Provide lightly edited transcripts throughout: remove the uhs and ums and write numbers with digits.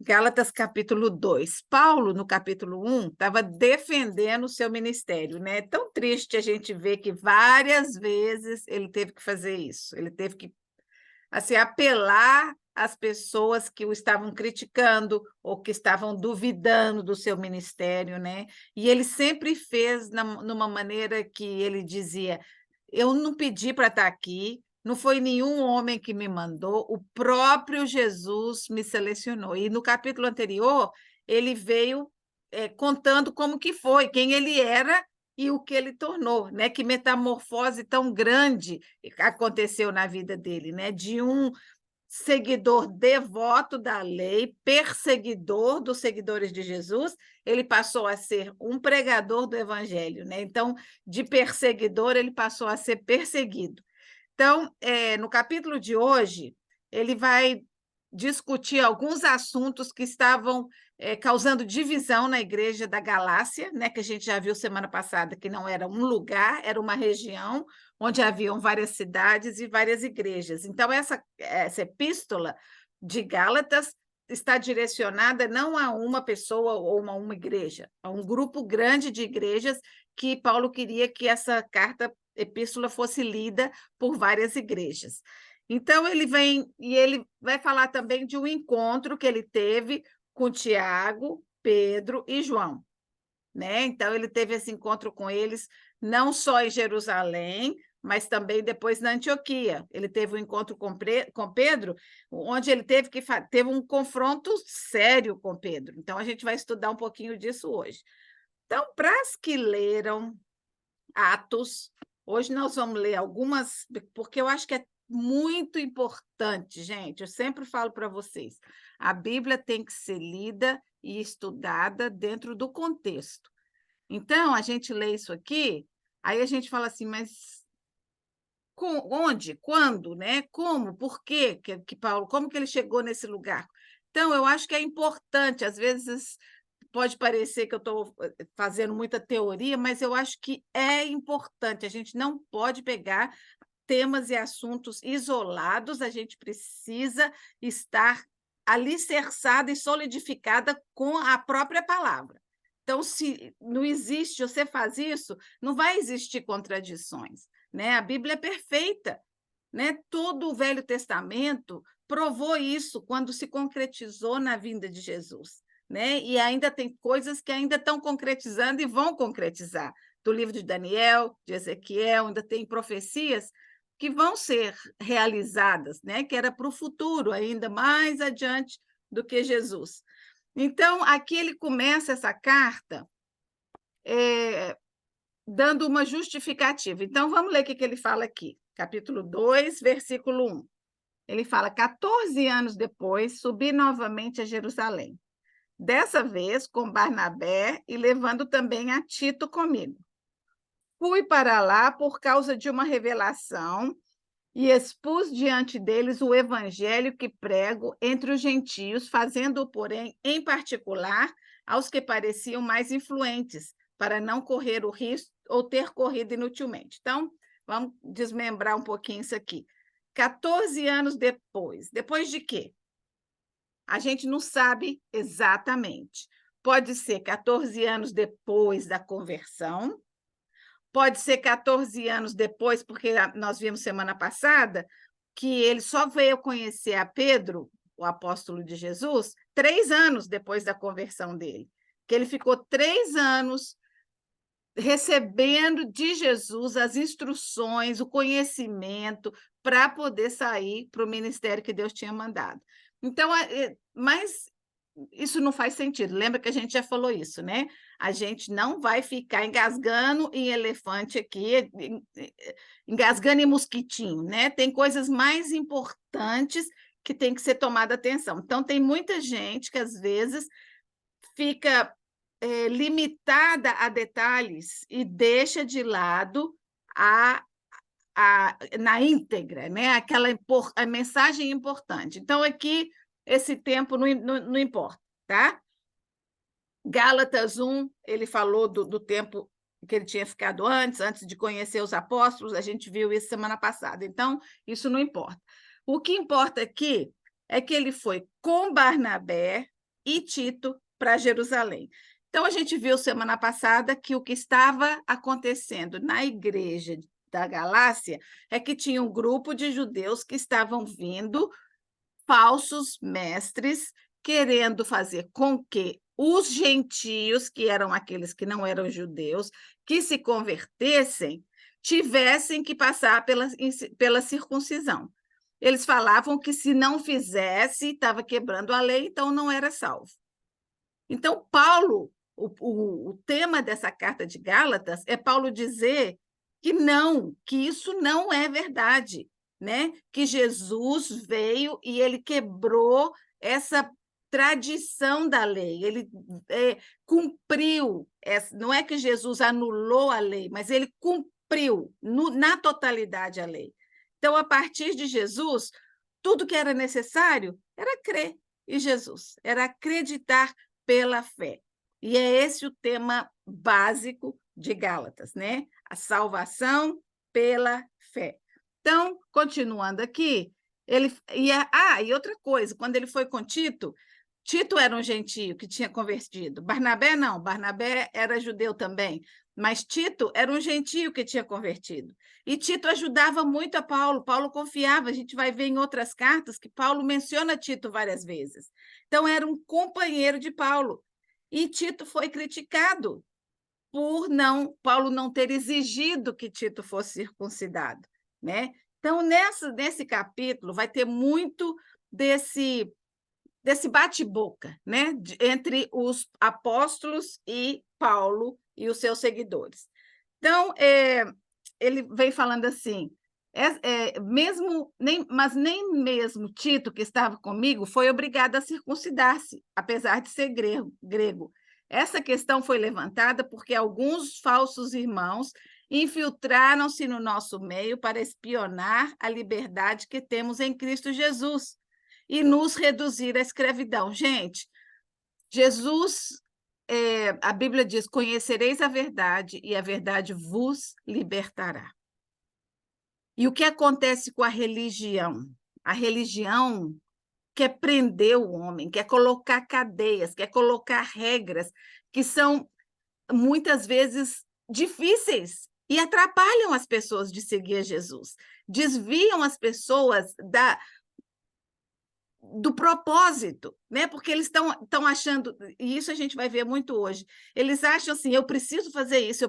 Gálatas capítulo 2. Paulo, no capítulo 1, estava defendendo o seu ministério, né? É tão triste a gente ver que várias vezes ele teve que fazer isso. Ele teve que assim, apelar às pessoas que o estavam criticando ou que estavam duvidando do seu ministério, né? E ele sempre fez numa maneira que ele dizia: eu não pedi para estar aqui, não foi nenhum homem que me mandou, o próprio Jesus me selecionou. E no capítulo anterior, ele veio contando como que foi, quem ele era e o que ele tornou, né? Que metamorfose tão grande aconteceu na vida dele, né? De um seguidor devoto da lei, perseguidor dos seguidores de Jesus, ele passou a ser um pregador do evangelho, né? Então, de perseguidor, ele passou a ser perseguido. Então, no capítulo de hoje, ele vai discutir alguns assuntos que estavam causando divisão na igreja da Galácia, né, que a gente já viu semana passada, que não era um lugar, era uma região onde haviam várias cidades e várias igrejas. Então, essa epístola de Gálatas está direcionada não a uma pessoa ou uma igreja, a um grupo grande de igrejas que Paulo queria que essa epístola fosse lida por várias igrejas. Então, ele vem e ele vai falar também de um encontro que ele teve com Tiago, Pedro e João, né? Então, ele teve esse encontro com eles não só em Jerusalém, mas também depois na Antioquia. Ele teve um encontro com Pedro, onde ele teve um confronto sério com Pedro. Então, a gente vai estudar um pouquinho disso hoje. Então, para as que leram Atos, hoje nós vamos ler algumas, porque eu acho que é muito importante, gente. Eu sempre falo para vocês, a Bíblia tem que ser lida e estudada dentro do contexto. Então, a gente lê isso aqui, aí a gente fala assim, mas onde, quando, né? Como, por quê que Paulo, como que ele chegou nesse lugar? Então, eu acho que é importante, às vezes pode parecer que eu estou fazendo muita teoria, mas eu acho que é importante. A gente não pode pegar temas e assuntos isolados, a gente precisa estar alicerçada e solidificada com a própria palavra. Então, se não existe, você faz isso, não vai existir contradições, né? A Bíblia é perfeita, né? Todo o Velho Testamento provou isso quando se concretizou na vinda de Jesus, né? E ainda tem coisas que ainda estão concretizando e vão concretizar. Do livro de Daniel, de Ezequiel, ainda tem profecias que vão ser realizadas, né? Que era para o futuro, ainda mais adiante do que Jesus. Então, aqui ele começa essa carta dando uma justificativa. Então, vamos ler o que ele fala aqui. Capítulo 2, versículo 1. Ele fala: 14 anos depois, subi novamente a Jerusalém. Dessa vez com Barnabé e levando também a Tito comigo. Fui para lá por causa de uma revelação e expus diante deles o evangelho que prego entre os gentios, fazendo-o, porém, em particular, aos que pareciam mais influentes, para não correr o risco ou ter corrido inutilmente. Então, vamos desmembrar um pouquinho isso aqui. 14 anos depois de quê? A gente não sabe exatamente. Pode ser 14 anos depois da conversão, pode ser 14 anos depois, porque nós vimos semana passada que ele só veio conhecer a Pedro, o apóstolo de Jesus, 3 anos depois da conversão dele. Que ele ficou 3 anos recebendo de Jesus as instruções, o conhecimento para poder sair para o ministério que Deus tinha mandado. Então, mas isso não faz sentido. Lembra que a gente já falou isso, né? A gente não vai ficar engasgando em elefante aqui, engasgando em mosquitinho, né? Tem coisas mais importantes que tem que ser tomada atenção. Então, tem muita gente que, às vezes, fica limitada a detalhes e deixa de lado na íntegra, né? A mensagem importante. Então, aqui, esse tempo não importa, tá? Gálatas 1, ele falou do tempo que ele tinha ficado antes de conhecer os apóstolos, a gente viu isso semana passada. Então, isso não importa. O que importa aqui é que ele foi com Barnabé e Tito para Jerusalém. Então, a gente viu semana passada que o que estava acontecendo na igreja da Galácia é que tinha um grupo de judeus que estavam vindo, falsos mestres, querendo fazer com que os gentios, que eram aqueles que não eram judeus, que se convertessem, tivessem que passar pela circuncisão. Eles falavam que se não fizesse, estava quebrando a lei, então não era salvo. Então, Paulo, o tema dessa carta de Gálatas é Paulo dizer que não, que isso não é verdade, né? Que Jesus veio e ele quebrou essa tradição da lei, ele cumpriu, não é que Jesus anulou a lei, mas ele cumpriu na totalidade a lei. Então, a partir de Jesus, tudo que era necessário era crer em Jesus, era acreditar pela fé. E é esse o tema básico de Gálatas, né? A salvação pela fé. Então, continuando aqui, e outra coisa, quando ele foi com Tito, Tito era um gentio que tinha convertido. Barnabé não, Barnabé era judeu também, mas Tito era um gentio que tinha convertido. E Tito ajudava muito a Paulo, Paulo confiava, a gente vai ver em outras cartas que Paulo menciona Tito várias vezes. Então, era um companheiro de Paulo. E Tito foi criticado por Paulo não ter exigido que Tito fosse circuncidado, né? Então, nesse capítulo, vai ter muito desse bate-boca, né? Entre os apóstolos e Paulo e os seus seguidores. Então, ele vem falando assim, mas nem mesmo Tito, que estava comigo, foi obrigado a circuncidar-se, apesar de ser grego. Essa questão foi levantada porque alguns falsos irmãos infiltraram-se no nosso meio para espionar a liberdade que temos em Cristo Jesus e nos reduzir à escravidão. Gente, Jesus, a Bíblia diz, conhecereis a verdade e a verdade vos libertará. E o que acontece com a religião? A religião quer prender o homem, quer colocar cadeias, quer colocar regras que são, muitas vezes, difíceis e atrapalham as pessoas de seguir a Jesus, desviam as pessoas do propósito, né? Porque eles estão achando, e isso a gente vai ver muito hoje, eles acham assim, eu preciso fazer isso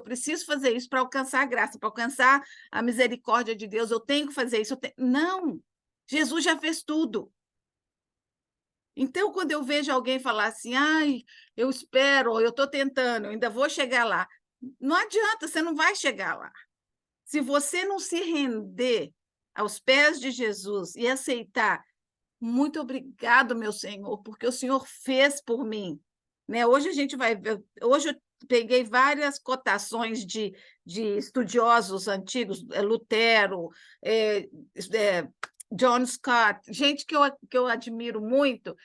para alcançar a graça, para alcançar a misericórdia de Deus, eu tenho que fazer isso. Não, Jesus já fez tudo. Então, quando eu vejo alguém falar assim, ai, eu espero, eu estou tentando, eu ainda vou chegar lá, não adianta, você não vai chegar lá. Se você não se render aos pés de Jesus e aceitar, muito obrigado, meu Senhor, porque o Senhor fez por mim. Né? Hoje a gente vai ver, hoje eu peguei várias cotações de estudiosos antigos, Lutero, John Scott, gente que eu admiro muito,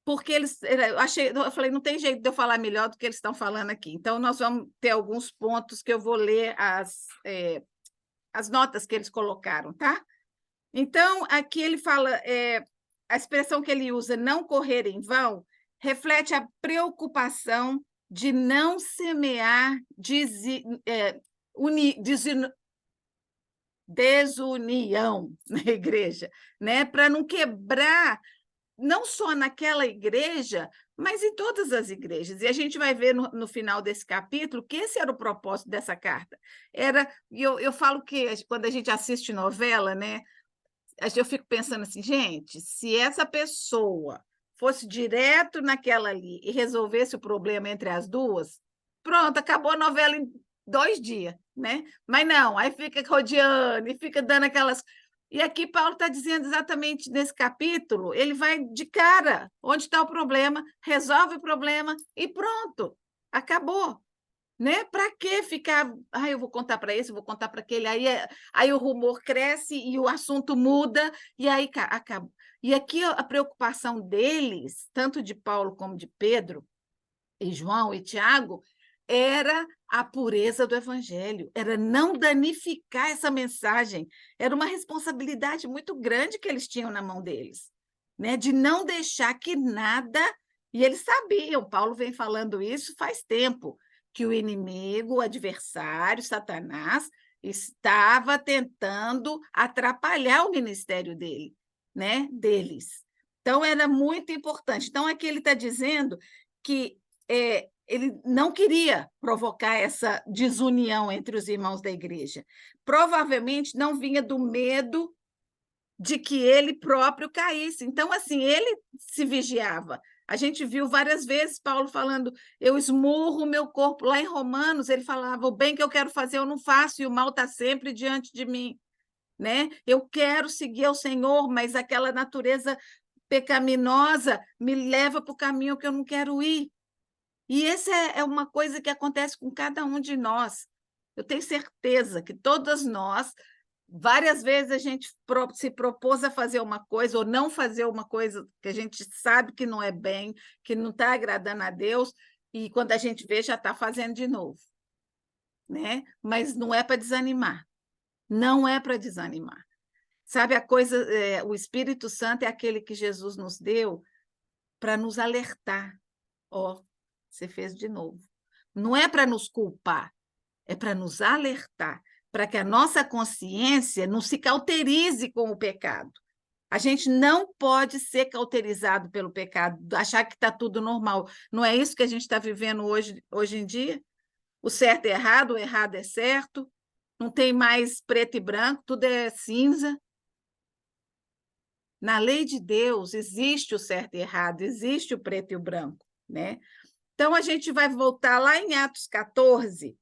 porque eu falei, não tem jeito de eu falar melhor do que eles estão falando aqui. Então, nós vamos ter alguns pontos que eu vou ler as notas que eles colocaram, tá? Então, aqui ele fala, a expressão que ele usa, não correr em vão, reflete a preocupação de não semear desunião na igreja, né? Para não quebrar, não só naquela igreja, mas em todas as igrejas. E a gente vai ver no final desse capítulo que esse era o propósito dessa carta. Eu falo que quando a gente assiste novela, né? Eu fico pensando assim, gente, se essa pessoa fosse direto naquela ali e resolvesse o problema entre as duas, pronto, acabou a novela em 2 dias, né? Mas não, aí fica rodeando e fica dando aquelas... E aqui Paulo está dizendo exatamente nesse capítulo, ele vai de cara, onde está o problema, resolve o problema e pronto, acabou. Né? Para que ficar, eu vou contar para esse, vou contar para aquele, aí o rumor cresce e o assunto muda, e aí acaba. E aqui a preocupação deles, tanto de Paulo como de Pedro, e João e Tiago, era a pureza do evangelho, era não danificar essa mensagem, era uma responsabilidade muito grande que eles tinham na mão deles. né? De não deixar que nada... E eles sabiam, Paulo vem falando isso faz tempo, que o inimigo, o adversário, Satanás, estava tentando atrapalhar o ministério dele, né? Deles. Então, era muito importante. Então, aqui ele está dizendo que ele não queria provocar essa desunião entre os irmãos da igreja. Provavelmente não vinha do medo de que ele próprio caísse. Então, assim, ele se vigiava. A gente viu várias vezes Paulo falando, eu esmurro o meu corpo. Lá em Romanos, ele falava, o bem que eu quero fazer eu não faço, e o mal está sempre diante de mim. Né? Eu quero seguir ao Senhor, mas aquela natureza pecaminosa me leva para o caminho que eu não quero ir. E essa é uma coisa que acontece com cada um de nós. Eu tenho certeza que todas nós, várias vezes a gente se propôs a fazer uma coisa ou não fazer uma coisa que a gente sabe que não é bem, que não está agradando a Deus, e quando a gente vê, já está fazendo de novo. Né? Mas não é para desanimar. Não é para desanimar. Sabe, a coisa, o Espírito Santo é aquele que Jesus nos deu para nos alertar. Ó, você fez de novo. Não é para nos culpar, é para nos alertar, para que a nossa consciência não se cauterize com o pecado. A gente não pode ser cauterizado pelo pecado, achar que está tudo normal. Não é isso que a gente está vivendo hoje em dia? O certo é errado, o errado é certo, não tem mais preto e branco, tudo é cinza. Na lei de Deus existe o certo e errado, existe o preto e o branco, né? Então, a gente vai voltar lá em Atos 14,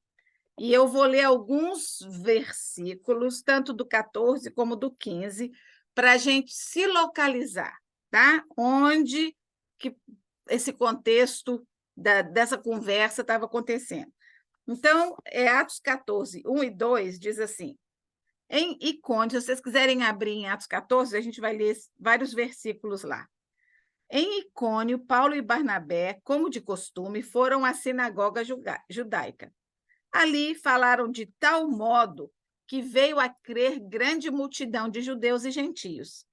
e eu vou ler alguns versículos, tanto do 14 como do 15, para a gente se localizar, tá? Onde que esse contexto dessa conversa estava acontecendo. Então, Atos 14, 1 e 2 diz assim, em Icônio, se vocês quiserem abrir em Atos 14, a gente vai ler vários versículos lá. Em Icônio, Paulo e Barnabé, como de costume, foram à sinagoga judaica. Ali falaram de tal modo que veio a crer grande multidão de judeus e gentios.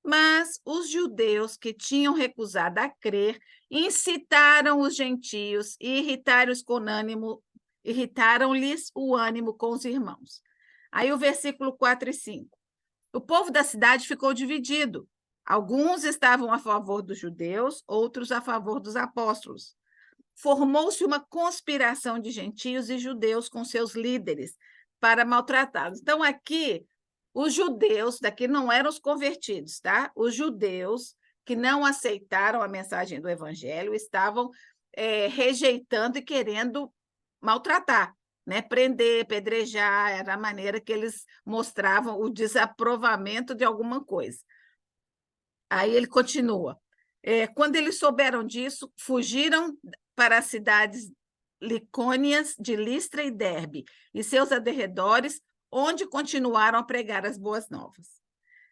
Mas os judeus que tinham recusado a crer incitaram os gentios e irritaram-lhes o ânimo com os irmãos. Aí o versículo 4 e 5. O povo da cidade ficou dividido. Alguns estavam a favor dos judeus, outros a favor dos apóstolos. Formou-se uma conspiração de gentios e judeus com seus líderes para maltratá-los. Então, aqui, os judeus, daqui não eram os convertidos, tá? Os judeus que não aceitaram a mensagem do evangelho estavam rejeitando e querendo maltratar, né? Prender, pedrejar, era a maneira que eles mostravam o desaprovamento de alguma coisa. Aí ele continua. Quando eles souberam disso, fugiram para as cidades licônias de Listra e Derbe e seus arredores, onde continuaram a pregar as boas novas.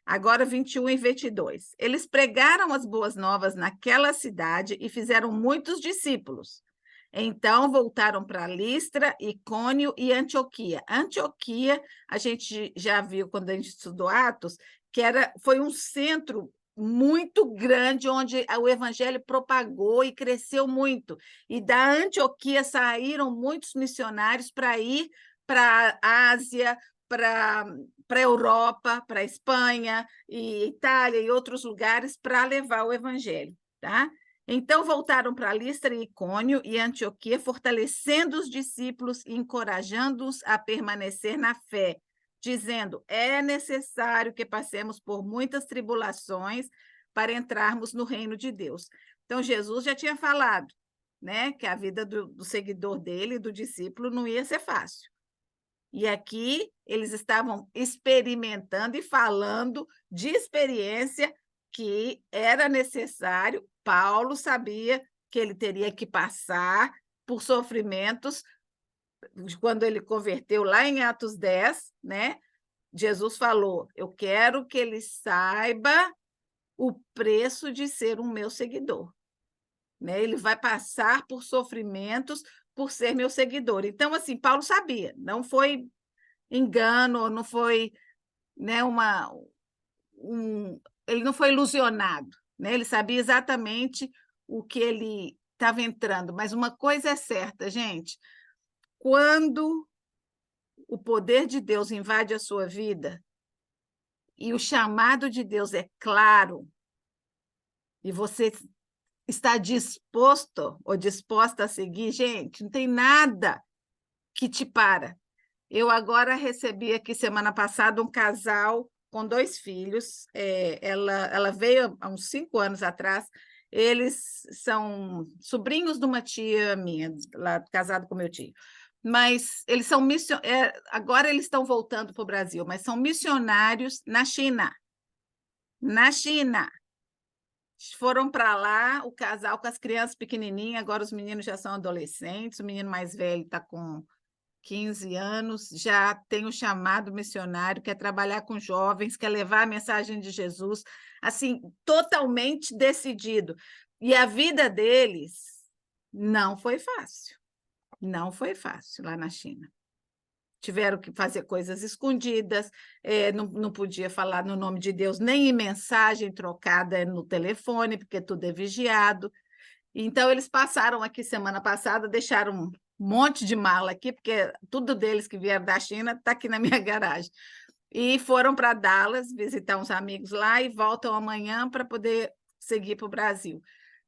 Agora, 21 e 22. Eles pregaram as boas novas naquela cidade e fizeram muitos discípulos. Então, voltaram para Listra, Icônio e Antioquia. Antioquia, a gente já viu quando a gente estudou Atos, que foi um centro muito grande, onde o evangelho propagou e cresceu muito. E da Antioquia saíram muitos missionários para ir para a Ásia, para a Europa, para a Espanha, e Itália e outros lugares para levar o evangelho. Tá? Então, voltaram para Listra, Icônio e Antioquia, fortalecendo os discípulos e encorajando-os a permanecer na fé, dizendo, é necessário que passemos por muitas tribulações para entrarmos no reino de Deus. Então, Jesus já tinha falado, né, que a vida do seguidor dele, do discípulo, não ia ser fácil. E aqui eles estavam experimentando e falando de experiência que era necessário. Paulo sabia que ele teria que passar por sofrimentos. Quando ele converteu lá em Atos 10, né? Jesus falou, eu quero que ele saiba o preço de ser um meu seguidor. Né? Ele vai passar por sofrimentos por ser meu seguidor. Então, assim, Paulo sabia, não foi engano, não foi, né, ele não foi ilusionado, né? Ele sabia exatamente o que ele estava entrando. Mas uma coisa é certa, gente, quando o poder de Deus invade a sua vida e o chamado de Deus é claro, e você está disposto ou disposta a seguir, gente, não tem nada que te para. Eu agora recebi aqui, semana passada, um casal com 2 filhos. Ela veio há uns 5 anos atrás. Eles são sobrinhos de uma tia minha, lá, casado com meu tio. Mas eles são agora eles estão voltando para o Brasil, mas são missionários na China. Na China. Foram para lá, o casal com as crianças pequenininhas, agora os meninos já são adolescentes, o menino mais velho está com 15 anos, já tem o chamado missionário, quer trabalhar com jovens, quer levar a mensagem de Jesus, assim, totalmente decidido. E a vida deles não foi fácil, não foi fácil lá na China. Tiveram que fazer coisas escondidas, não podia falar no nome de Deus, nem em mensagem trocada no telefone, porque tudo é vigiado. Então, eles passaram aqui semana passada, deixaram um monte de mala aqui, porque tudo deles que vieram da China está aqui na minha garagem. E foram para Dallas visitar uns amigos lá e voltam amanhã para poder seguir para o Brasil.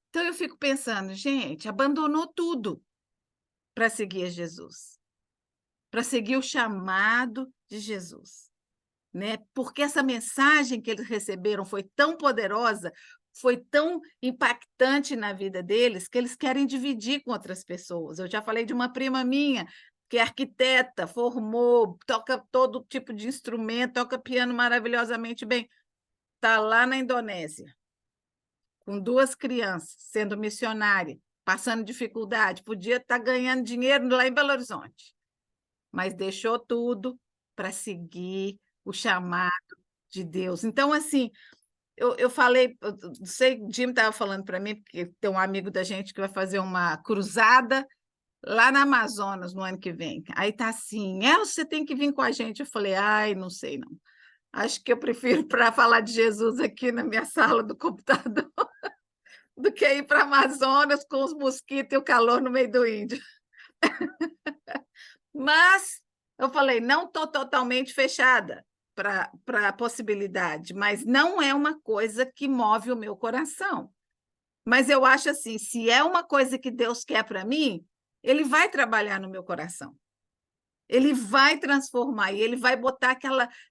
Então, eu fico pensando, gente, abandonou tudo para seguir a Jesus, para seguir o chamado de Jesus, né? Porque essa mensagem que eles receberam foi tão poderosa, foi tão impactante na vida deles, que eles querem dividir com outras pessoas. Eu já falei de uma prima minha, que é arquiteta, formou, toca todo tipo de instrumento, toca piano maravilhosamente bem. Está lá na Indonésia, com 2 crianças, sendo missionária, passando dificuldade, podia estar ganhando dinheiro lá em Belo Horizonte, mas deixou tudo para seguir o chamado de Deus. Então, assim, eu falei, não sei, o Jim estava falando para mim, porque tem um amigo da gente que vai fazer uma cruzada lá na Amazonas no ano que vem. Aí tá assim, você tem que vir com a gente. Eu falei, ai, não sei não. Acho que eu prefiro para falar de Jesus aqui na minha sala do computador do que ir para Amazonas com os mosquitos e o calor no meio do Índio. Mas eu falei, não estou totalmente fechada para a possibilidade, mas não é uma coisa que move o meu coração. Mas eu acho assim, se é uma coisa que Deus quer para mim, Ele vai trabalhar no meu coração. Ele vai transformar, e Ele vai botar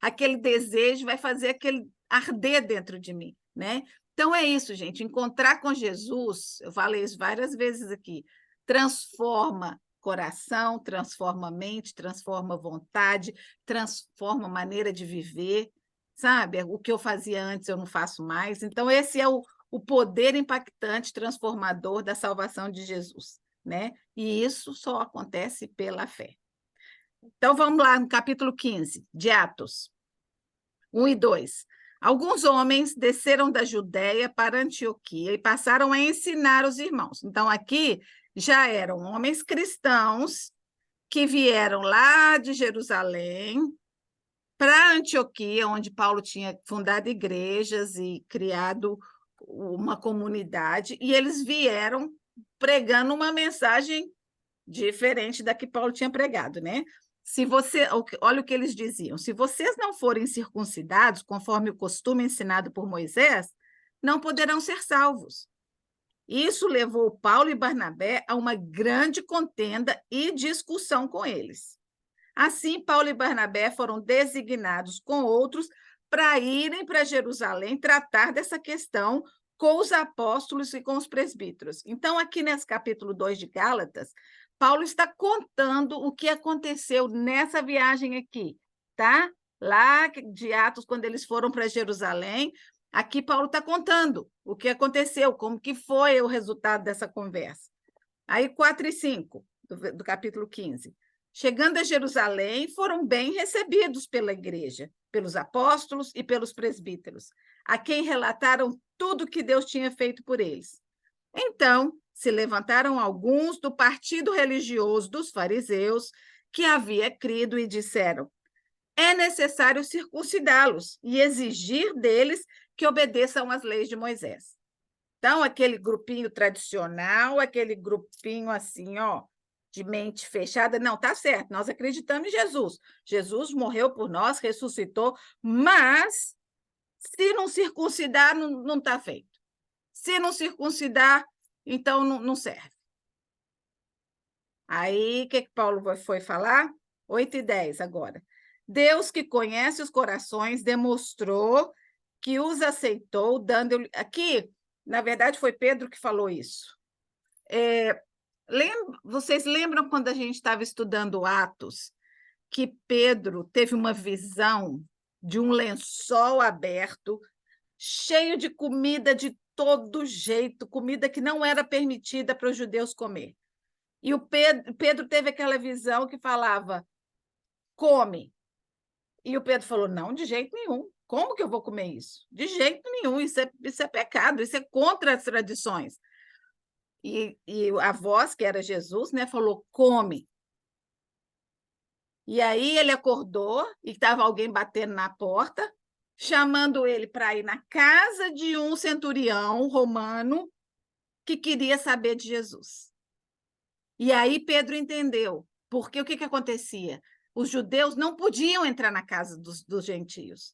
aquele desejo, vai fazer aquele arder dentro de mim, né? Então é isso, gente. Encontrar com Jesus, eu falei isso várias vezes aqui, transforma coração, transforma mente, transforma vontade, transforma maneira de viver, sabe? O que eu fazia antes eu não faço mais. Então, esse é o poder impactante, transformador da salvação de Jesus, né? E isso só acontece pela fé. Então, vamos lá no capítulo 15, de Atos, 1 e 2. Alguns homens desceram da Judéia para Antioquia e passaram a ensinar os irmãos. Então, aqui já eram homens cristãos que vieram lá de Jerusalém para Antioquia, onde Paulo tinha fundado igrejas e criado uma comunidade, e eles vieram pregando uma mensagem diferente da que Paulo tinha pregado, né? Olha o que eles diziam: se vocês não forem circuncidados, conforme o costume ensinado por Moisés, não poderão ser salvos. Isso levou Paulo e Barnabé a uma grande contenda e discussão com eles. Assim, Paulo e Barnabé foram designados com outros para irem para Jerusalém tratar dessa questão com os apóstolos e com os presbíteros. Então, aqui nesse capítulo 2 de Gálatas, Paulo está contando o que aconteceu nessa viagem aqui, tá? Lá de Atos, quando eles foram para Jerusalém, aqui Paulo está contando o que aconteceu, como que foi o resultado dessa conversa. Aí, 4 e 5 do capítulo 15. Chegando a Jerusalém, foram bem recebidos pela igreja, pelos apóstolos e pelos presbíteros, a quem relataram tudo que Deus tinha feito por eles. Então, se levantaram alguns do partido religioso dos fariseus, que havia crido, e disseram: é necessário circuncidá-los e exigir deles que obedeçam às leis de Moisés. Então, aquele grupinho tradicional, aquele grupinho assim, ó, de mente fechada, não, tá certo, nós acreditamos em Jesus. Jesus morreu por nós, ressuscitou, mas se não circuncidar, não está feito. Se não circuncidar, então não serve. Aí, o que Paulo foi falar? 8:10 agora. Deus, que conhece os corações, demonstrou que os aceitou, dando... Aqui, na verdade, foi Pedro que falou isso. Vocês lembram quando a gente estava estudando Atos, que Pedro teve uma visão de um lençol aberto, cheio de comida de todo jeito, comida que não era permitida para os judeus comer. E o Pedro teve aquela visão que falava, come. E o Pedro falou, não, de jeito nenhum. Como que eu vou comer isso? De jeito nenhum, isso é pecado, isso é contra as tradições. E a voz, que era Jesus, né, falou, come. E aí ele acordou e estava alguém batendo na porta, chamando ele para ir na casa de um centurião romano que queria saber de Jesus. E aí Pedro entendeu, porque o que acontecia? Os judeus não podiam entrar na casa dos gentios.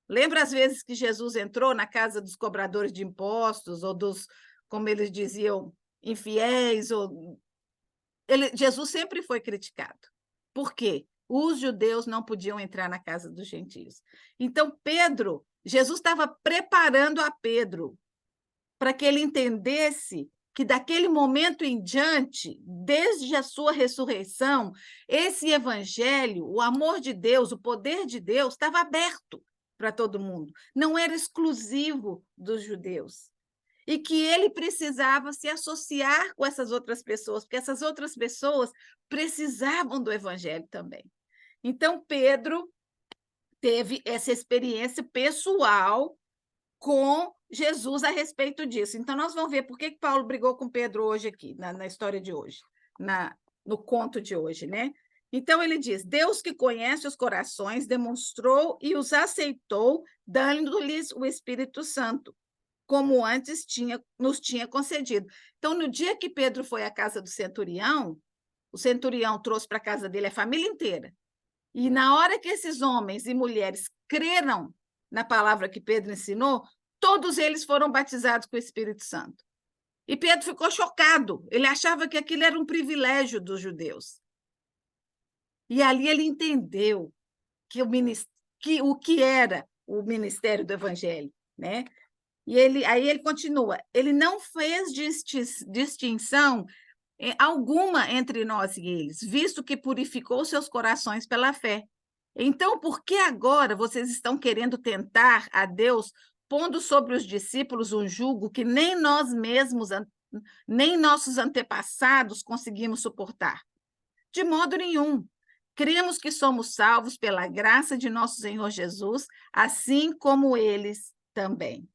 Lembra as vezes que Jesus entrou na casa dos cobradores de impostos, ou dos, como eles diziam, infiéis? Jesus sempre foi criticado. Por quê? Os judeus não podiam entrar na casa dos gentios. Então, Jesus estava preparando a Pedro para que ele entendesse que daquele momento em diante, desde a sua ressurreição, esse evangelho, o amor de Deus, o poder de Deus, estava aberto para todo mundo, não era exclusivo dos judeus. E que ele precisava se associar com essas outras pessoas, porque essas outras pessoas precisavam do evangelho também. Então, Pedro teve essa experiência pessoal com Jesus a respeito disso. Então, nós vamos ver por que Paulo brigou com Pedro hoje aqui, na história de hoje, no conto de hoje, né? Então, ele diz, Deus que conhece os corações, demonstrou e os aceitou, dando-lhes o Espírito Santo, como antes nos tinha concedido. Então, no dia que Pedro foi à casa do centurião, o centurião trouxe para a casa dele a família inteira. E na hora que esses homens e mulheres creram na palavra que Pedro ensinou, todos eles foram batizados com o Espírito Santo. E Pedro ficou chocado, ele achava que aquilo era um privilégio dos judeus. E ali ele entendeu o que era o ministério do Evangelho, né? E aí ele continua, ele não fez distinção alguma entre nós e eles, visto que purificou seus corações pela fé. Então, por que agora vocês estão querendo tentar a Deus, pondo sobre os discípulos um jugo que nem nós mesmos, nem nossos antepassados conseguimos suportar? De modo nenhum. Cremos que somos salvos pela graça de nosso Senhor Jesus, assim como eles também.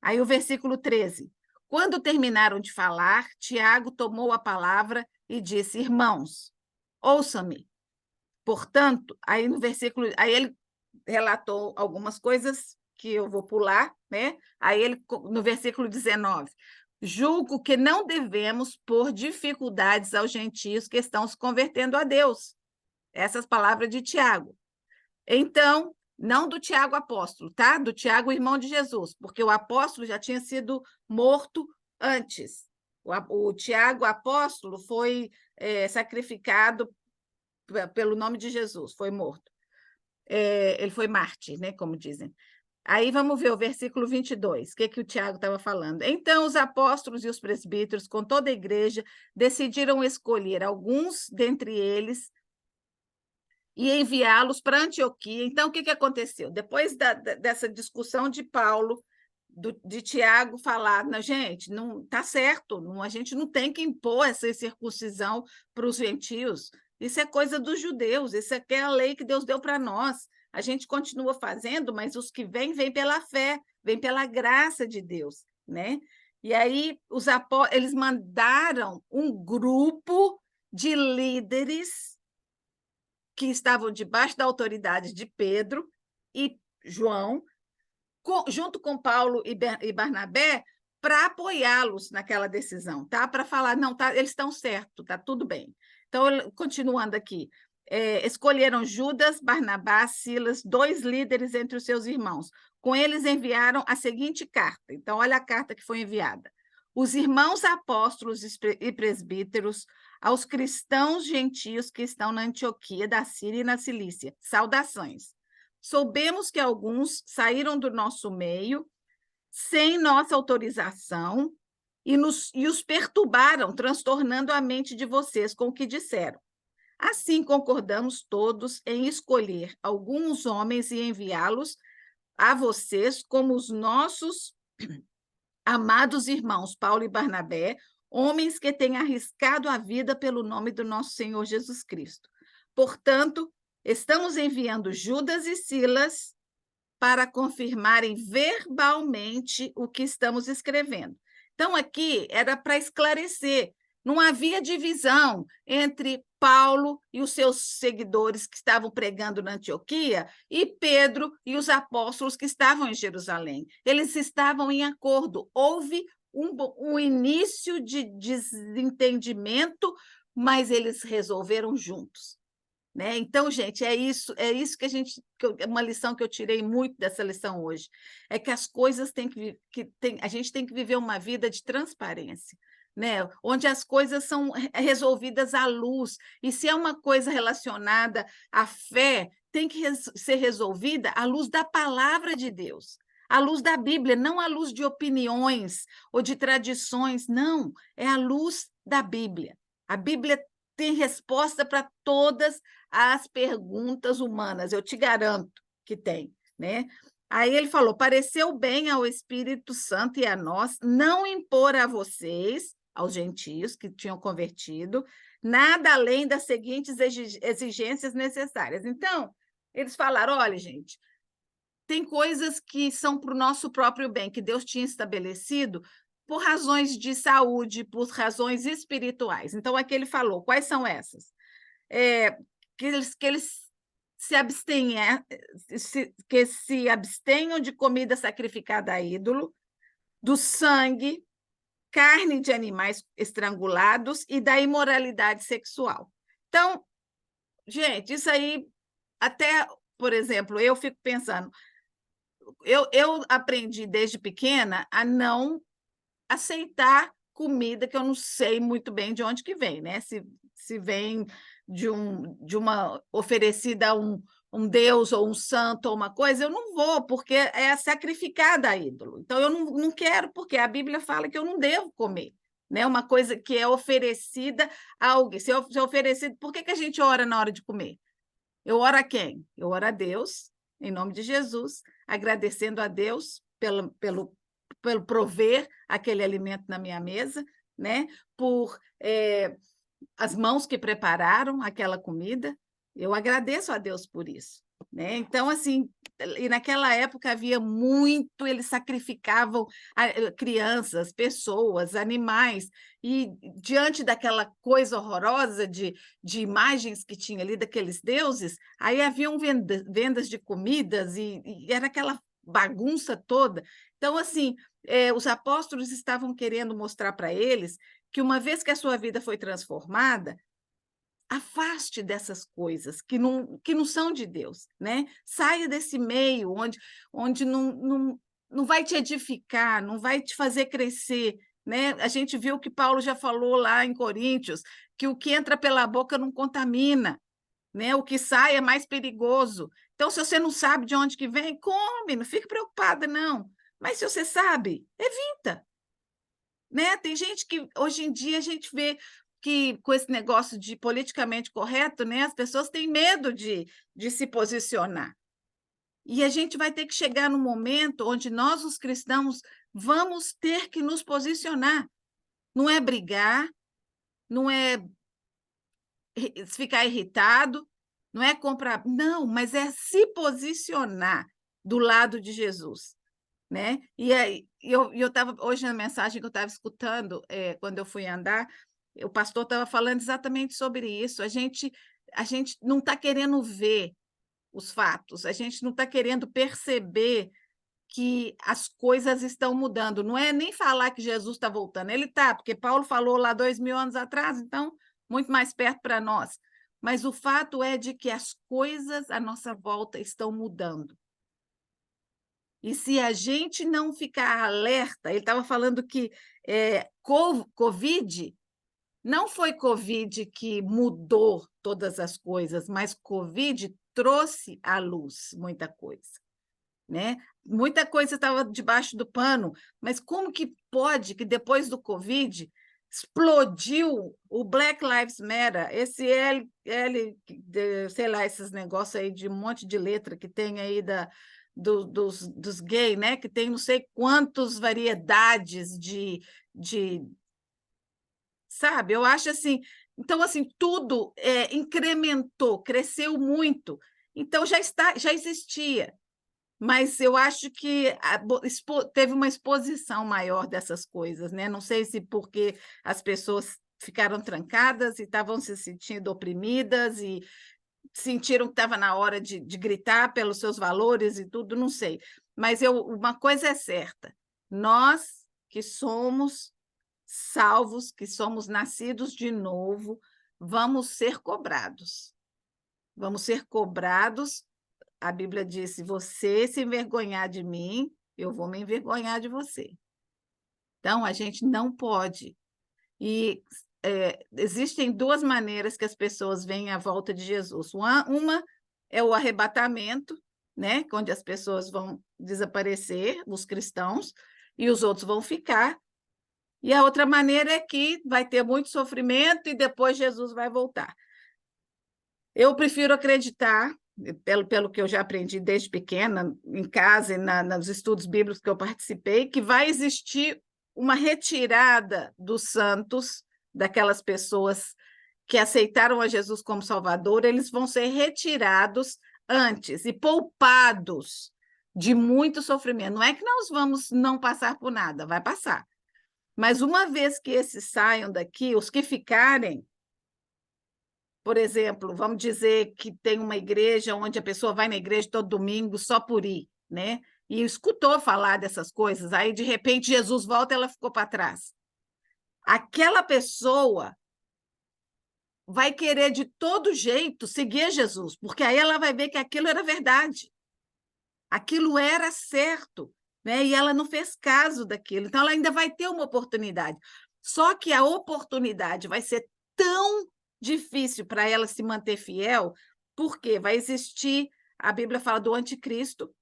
Aí o versículo 13. Quando terminaram de falar, Tiago tomou a palavra e disse, irmãos, ouçam-me. Portanto, aí no versículo, aí ele relatou algumas coisas que eu vou pular, né? Aí ele, no versículo 19, julgo que não devemos pôr dificuldades aos gentios que estão se convertendo a Deus. Essas palavras de Tiago. Então, não do Tiago apóstolo, tá? Do Tiago, irmão de Jesus, porque o apóstolo já tinha sido morto antes. O Tiago apóstolo foi sacrificado pelo nome de Jesus, foi morto. Ele foi mártir, né, como dizem. Aí vamos ver o versículo 22, o que o Tiago estava falando. Então, os apóstolos e os presbíteros, com toda a igreja, decidiram escolher alguns dentre eles e enviá-los para Antioquia. Então, o que aconteceu? Depois dessa discussão de Paulo, de Tiago falar, não, gente, não está certo, a gente não tem que impor essa circuncisão para os gentios, isso é coisa dos judeus, isso é a lei que Deus deu para nós. A gente continua fazendo, mas os que vêm pela fé, vêm pela graça de Deus, né? E aí eles mandaram um grupo de líderes que estavam debaixo da autoridade de Pedro e João, junto com Paulo e Barnabé, para apoiá-los naquela decisão, tá? Para falar, não, tá, eles estão certos, tá tudo bem. Então, continuando aqui, escolheram Judas, Barnabás, Silas, 2 líderes entre os seus irmãos. Com eles enviaram a seguinte carta. Então, olha a carta que foi enviada. Os irmãos apóstolos e presbíteros, aos cristãos gentios que estão na Antioquia, da Síria e na Cilícia. Saudações. Soubemos que alguns saíram do nosso meio sem nossa autorização e os perturbaram, transtornando a mente de vocês com o que disseram. Assim, concordamos todos em escolher alguns homens e enviá-los a vocês como os nossos amados irmãos Paulo e Barnabé, homens que têm arriscado a vida pelo nome do nosso Senhor Jesus Cristo. Portanto, estamos enviando Judas e Silas para confirmarem verbalmente o que estamos escrevendo. Então, aqui era para esclarecer, não havia divisão entre Paulo e os seus seguidores que estavam pregando na Antioquia e Pedro e os apóstolos que estavam em Jerusalém. Eles estavam em acordo. Houve um início de desentendimento, mas eles resolveram juntos. Né? Então, gente, é isso que uma lição que eu tirei muito dessa lição hoje, é que as coisas a gente tem que viver uma vida de transparência, né? Onde as coisas são resolvidas à luz, e se é uma coisa relacionada à fé, tem que ser resolvida à luz da palavra de Deus, à luz da Bíblia, não à luz de opiniões ou de tradições, não, é à luz da Bíblia. A Bíblia tem resposta para todas as perguntas humanas, eu te garanto que tem, né? Aí ele falou: pareceu bem ao Espírito Santo e a nós não impor a vocês, aos gentios que tinham convertido, nada além das seguintes exigências necessárias. Então, eles falaram: olha, gente, tem coisas que são para o nosso próprio bem, que Deus tinha estabelecido por razões de saúde, por razões espirituais. Então, aqui ele falou: quais são essas? Que eles se abstenham de comida sacrificada a ídolo, do sangue, carne de animais estrangulados e da imoralidade sexual. Então, gente, isso aí, até, por exemplo, eu fico pensando, eu aprendi desde pequena a não aceitar comida que eu não sei muito bem de onde que vem, né? Se vem de uma oferecida a um deus ou um santo ou uma coisa, eu não vou, porque é sacrificada a ídolo. Então, eu não quero, porque a Bíblia fala que eu não devo comer, né? Uma coisa que é oferecida a alguém. Se é oferecido, por que a gente ora na hora de comer? Eu oro a quem? Eu oro a Deus, em nome de Jesus, agradecendo a Deus pelo prover aquele alimento na minha mesa, né? Por as mãos que prepararam aquela comida. Eu agradeço a Deus por isso, né? Então, assim, e naquela época havia muito, eles sacrificavam crianças, pessoas, animais, e diante daquela coisa horrorosa de imagens que tinha ali daqueles deuses, aí haviam vendas de comidas e era aquela bagunça toda. Então, assim, os apóstolos estavam querendo mostrar para eles que, uma vez que a sua vida foi transformada, afaste dessas coisas que não são de Deus, né? Saia desse meio onde não vai te edificar, não vai te fazer crescer, né? A gente viu que Paulo já falou lá em Coríntios, que o que entra pela boca não contamina, né? O que sai é mais perigoso. Então, se você não sabe de onde que vem, come, não fique preocupada, não. Mas se você sabe, evita. Né? Tem gente que, hoje em dia, a gente vê que, com esse negócio de politicamente correto, né, as pessoas têm medo de se posicionar. E a gente vai ter que chegar no momento onde nós, os cristãos, vamos ter que nos posicionar. Não é brigar, não é ficar irritado, não é comprar, não, mas é se posicionar do lado de Jesus, né? E aí, eu estava, hoje na mensagem que eu estava escutando, quando eu fui andar, o pastor estava falando exatamente sobre isso. A gente não está querendo ver os fatos, a gente não está querendo perceber que as coisas estão mudando. Não é nem falar que Jesus está voltando, ele está, porque Paulo falou lá 2000 anos atrás, então, muito mais perto para nós. Mas o fato é de que as coisas à nossa volta estão mudando. E se a gente não ficar alerta, ele estava falando que Covid não foi Covid que mudou todas as coisas, mas Covid trouxe à luz muita coisa, né? Muita coisa estava debaixo do pano, mas como que pode que depois do Covid explodiu o Black Lives Matter, esse sei lá, esses negócios aí de um monte de letra que tem aí dos gays, né? Que tem não sei quantas variedades de sabe? Eu acho assim, então assim, tudo incrementou, cresceu muito. Então já existia, mas eu acho que teve uma exposição maior dessas coisas, né? Não sei se porque as pessoas ficaram trancadas e estavam se sentindo oprimidas e sentiram que estava na hora de gritar pelos seus valores e tudo, não sei. Mas uma coisa é certa, nós que somos salvos, que somos nascidos de novo, vamos ser cobrados. Vamos ser cobrados. A Bíblia diz: se você se envergonhar de mim, eu vou me envergonhar de você. Então, a gente não pode. E existem duas maneiras que as pessoas veem a volta de Jesus. Uma é o arrebatamento, né? Onde as pessoas vão desaparecer, os cristãos, e os outros vão ficar. E a outra maneira é que vai ter muito sofrimento e depois Jesus vai voltar. Eu prefiro acreditar, pelo que eu já aprendi desde pequena, em casa e nos estudos bíblicos que eu participei, que vai existir uma retirada dos santos, daquelas pessoas que aceitaram a Jesus como Salvador, eles vão ser retirados antes e poupados de muito sofrimento. Não é que nós vamos não passar por nada, vai passar. Mas uma vez que esses saiam daqui, os que ficarem, por exemplo, vamos dizer que tem uma igreja onde a pessoa vai na igreja todo domingo só por ir, né? E escutou falar dessas coisas, aí de repente Jesus volta e ela ficou para trás. Aquela pessoa vai querer de todo jeito seguir Jesus, porque aí ela vai ver que aquilo era verdade. Aquilo era certo, né? E ela não fez caso daquilo. Então ela ainda vai ter uma oportunidade. Só que a oportunidade vai ser tão difícil para ela se manter fiel, porque vai existir, a Bíblia fala do anticristo,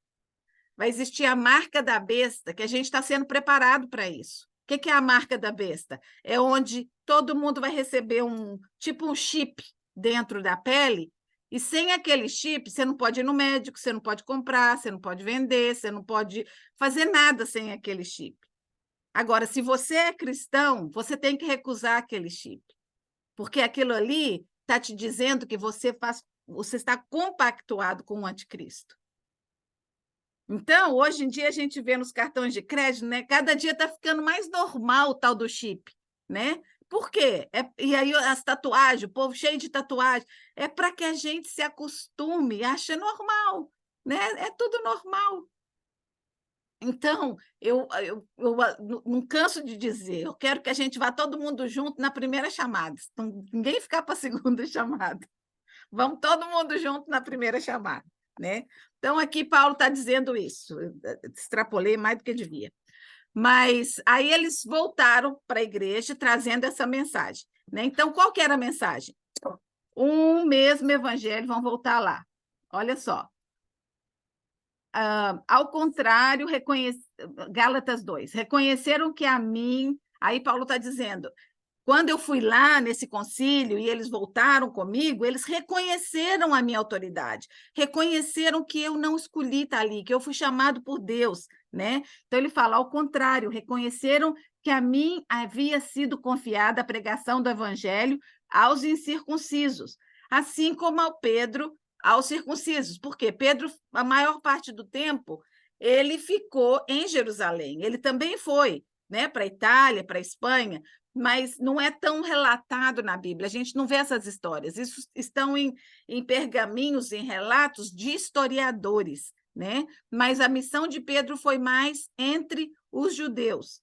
vai existir a marca da besta, que a gente está sendo preparado para isso. O que é a marca da besta? É onde todo mundo vai receber tipo um chip dentro da pele, e sem aquele chip, você não pode ir no médico, você não pode comprar, você não pode vender, você não pode fazer nada sem aquele chip. Agora, se você é cristão, você tem que recusar aquele chip, porque aquilo ali está te dizendo que você está compactuado com o anticristo. Então, hoje em dia, a gente vê nos cartões de crédito, né? Cada dia está ficando mais normal o tal do chip, né? Por quê? E aí as tatuagens, o povo cheio de tatuagem, é para que a gente se acostume, ache normal, né? É tudo normal. Então, eu não canso de dizer, eu quero que a gente vá todo mundo junto na primeira chamada, então, ninguém ficar para a segunda chamada. Vamos todo mundo junto na primeira chamada, né? Então, aqui Paulo está dizendo isso, eu extrapolei mais do que devia. Mas aí eles voltaram para a igreja trazendo essa mensagem, né? Então, qual que era a mensagem? Um mesmo evangelho, vão voltar lá. Olha só. Ao contrário, Gálatas 2, reconheceram que a mim, aí Paulo está dizendo, quando eu fui lá nesse concílio e eles voltaram comigo, eles reconheceram a minha autoridade, reconheceram que eu não escolhi estar ali, que eu fui chamado por Deus, né? Então ele fala, ao contrário, reconheceram que a mim havia sido confiada a pregação do evangelho aos incircuncisos, assim como ao Pedro, aos circuncisos, porque Pedro, a maior parte do tempo, ele ficou em Jerusalém, ele também foi, né, para a Itália, para a Espanha, mas não é tão relatado na Bíblia, a gente não vê essas histórias, isso estão em pergaminhos, em relatos de historiadores, né? Mas a missão de Pedro foi mais entre os judeus.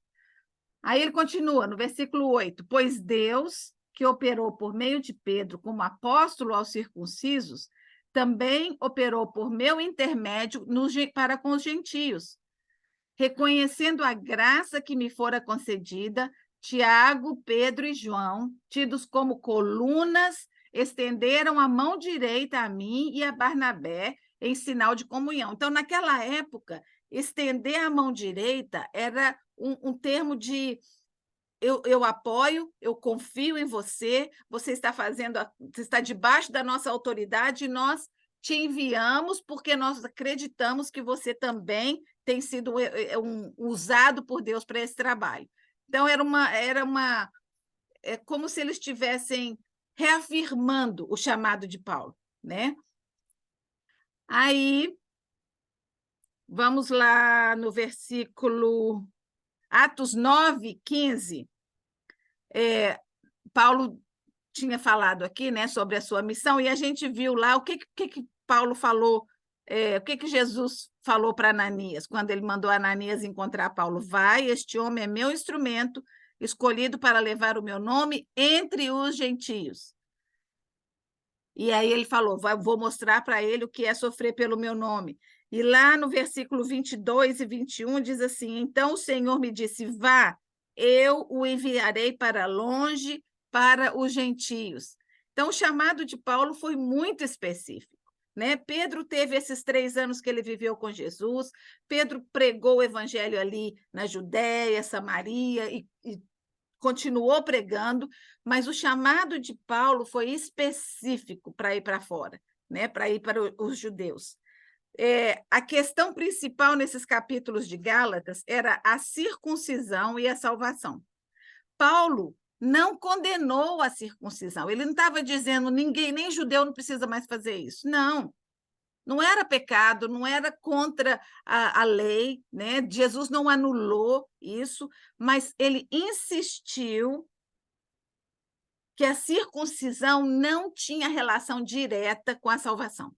Aí ele continua no versículo 8: pois Deus, que operou por meio de Pedro como apóstolo aos circuncisos, também operou por meu intermédio para com os gentios. Reconhecendo a graça que me fora concedida, Tiago, Pedro e João, tidos como colunas, estenderam a mão direita a mim e a Barnabé em sinal de comunhão. Então, naquela época, estender a mão direita era um termo de eu apoio, eu confio em você, você está você está debaixo da nossa autoridade e nós te enviamos porque nós acreditamos que você também tem sido usado por Deus para esse trabalho. Então, é como se eles estivessem reafirmando o chamado de Paulo, né? Aí, vamos lá no versículo Atos 9, 15. Paulo tinha falado aqui, né, sobre a sua missão, e a gente viu lá o que Paulo falou, o que Jesus falou para Ananias, quando ele mandou Ananias encontrar Paulo. Vai, este homem é meu instrumento, escolhido para levar o meu nome entre os gentios. E aí ele falou, vou mostrar para ele o que é sofrer pelo meu nome. E lá no versículo 22 e 21 diz assim, então o Senhor me disse, vá, eu o enviarei para longe, para os gentios. Então, o chamado de Paulo foi muito específico, né? Pedro teve esses 3 anos que ele viveu com Jesus, Pedro pregou o evangelho ali na Judéia, Samaria, e continuou pregando, mas o chamado de Paulo foi específico para ir para fora, né? Para ir para os judeus. A questão principal nesses capítulos de Gálatas era a circuncisão e a salvação. Paulo não condenou a circuncisão, ele não estava dizendo ninguém, nem judeu não precisa mais fazer isso. Não, não era pecado, não era contra a lei, né? Jesus não anulou isso, mas ele insistiu que a circuncisão não tinha relação direta com a salvação.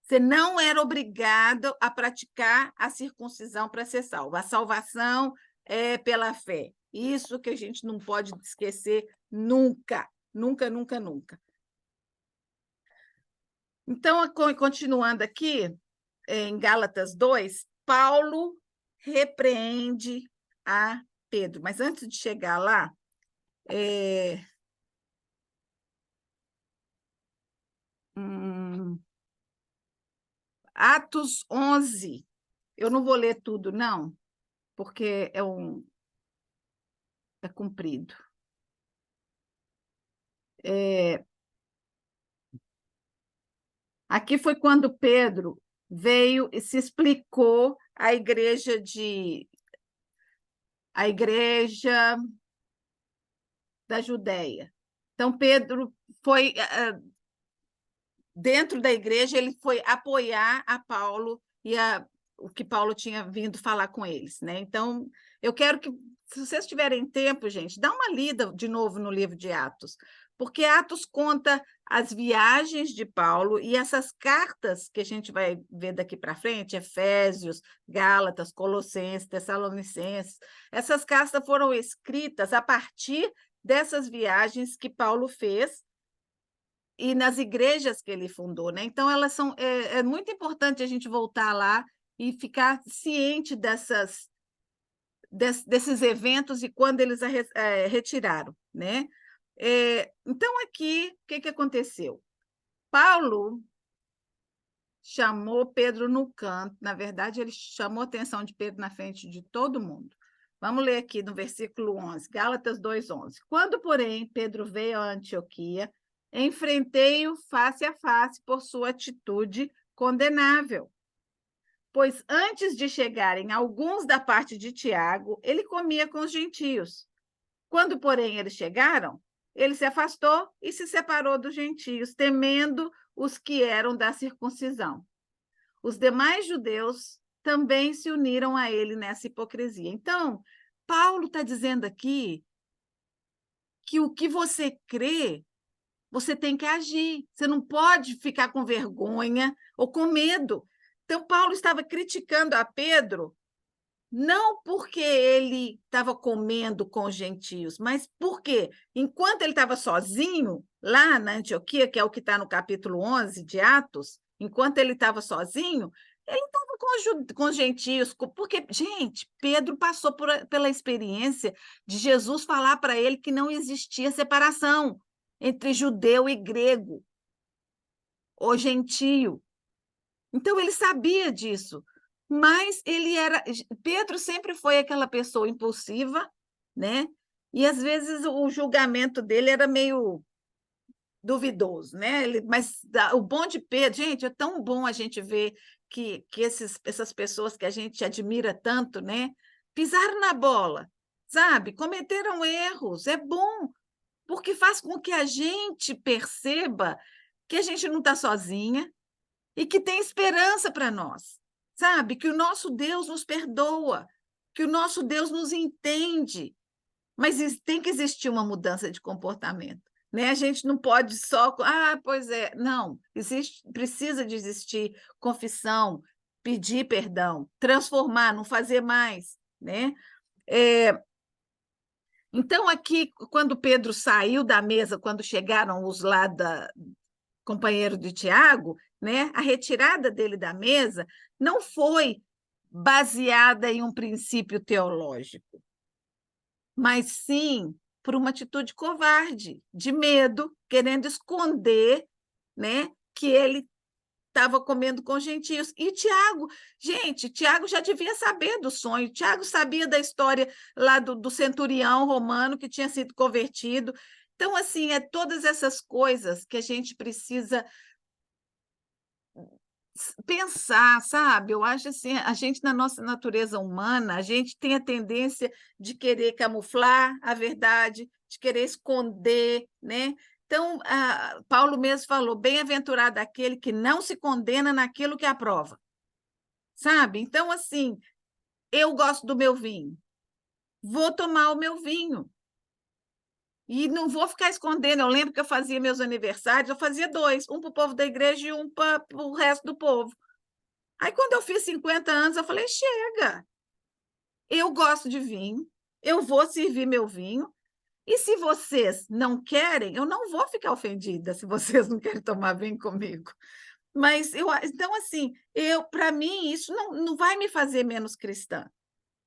Você não era obrigado a praticar a circuncisão para ser salvo. A salvação é pela fé. Isso que a gente não pode esquecer nunca, nunca, nunca, nunca. Então, continuando aqui, em Gálatas 2, Paulo repreende a Pedro. Mas antes de chegar lá, Atos 11, eu não vou ler tudo, não, porque é comprido. Aqui foi quando Pedro veio e se explicou à igreja da Judéia. Então, Pedro foi dentro da igreja, ele foi apoiar a Paulo e o que Paulo tinha vindo falar com eles, né? Então, eu quero que, se vocês tiverem tempo, gente, dá uma lida de novo no livro de Atos, porque Atos conta as viagens de Paulo e essas cartas que a gente vai ver daqui para frente, Efésios, Gálatas, Colossenses, Tessalonicenses, essas cartas foram escritas a partir dessas viagens que Paulo fez e nas igrejas que ele fundou, né? Então, elas são é muito importante a gente voltar lá e ficar ciente desses eventos e quando eles retiraram, né? Então, aqui, o que aconteceu? Paulo chamou Pedro no canto, na verdade, ele chamou a atenção de Pedro na frente de todo mundo. Vamos ler aqui no versículo 11, Gálatas 2:11. Quando, porém, Pedro veio a Antioquia, enfrentei-o face a face por sua atitude condenável. Pois antes de chegarem alguns da parte de Tiago, ele comia com os gentios. Quando, porém, eles chegaram, ele se afastou e se separou dos gentios, temendo os que eram da circuncisão. Os demais judeus também se uniram a ele nessa hipocrisia. Então, Paulo está dizendo aqui que o que você crê, você tem que agir. Você não pode ficar com vergonha ou com medo. Então, Paulo estava criticando a Pedro, não porque ele estava comendo com os gentios, mas porque, enquanto ele estava sozinho, lá na Antioquia, que é o que está no capítulo 11 de Atos, enquanto ele estava sozinho, ele estava com os gentios, porque, gente, Pedro passou pela experiência de Jesus falar para ele que não existia separação entre judeu e grego, ou gentio. Então, ele sabia disso, mas Pedro sempre foi aquela pessoa impulsiva, né? E, às vezes, o julgamento dele era meio duvidoso, né? Mas o bom de Pedro, gente, é tão bom a gente ver que essas pessoas que a gente admira tanto, né? Pisaram na bola, sabe? Cometeram erros, é bom, porque faz com que a gente perceba que a gente não está sozinha, e que tem esperança para nós, sabe? Que o nosso Deus nos perdoa, que o nosso Deus nos entende, mas tem que existir uma mudança de comportamento, né? A gente não pode só, pois é, não, precisa de existir confissão, pedir perdão, transformar, não fazer mais, né? Então, aqui, quando Pedro saiu da mesa, quando chegaram os lá companheiro de Tiago, né, a retirada dele da mesa não foi baseada em um princípio teológico, mas sim por uma atitude covarde, de medo, querendo esconder, né, que ele estava comendo com gentios. E Tiago, gente, Tiago já devia saber do sonho, Tiago sabia da história lá do centurião romano que tinha sido convertido. Então, assim, todas essas coisas que a gente precisa pensar, sabe? Eu acho assim, a gente, na nossa natureza humana, a gente tem a tendência de querer camuflar a verdade, de querer esconder, né? Então, Paulo mesmo falou: bem-aventurado aquele que não se condena naquilo que aprova, sabe? Então, assim, eu gosto do meu vinho, vou tomar o meu vinho. E não vou ficar escondendo. Eu lembro que eu fazia meus aniversários, eu fazia dois, um para o povo da igreja e um para o resto do povo. Aí, quando eu fiz 50 anos, eu falei: chega, eu gosto de vinho, eu vou servir meu vinho, e se vocês não querem, eu não vou ficar ofendida se vocês não querem tomar vinho comigo. Mas, então, assim, para mim, isso não vai me fazer menos cristã,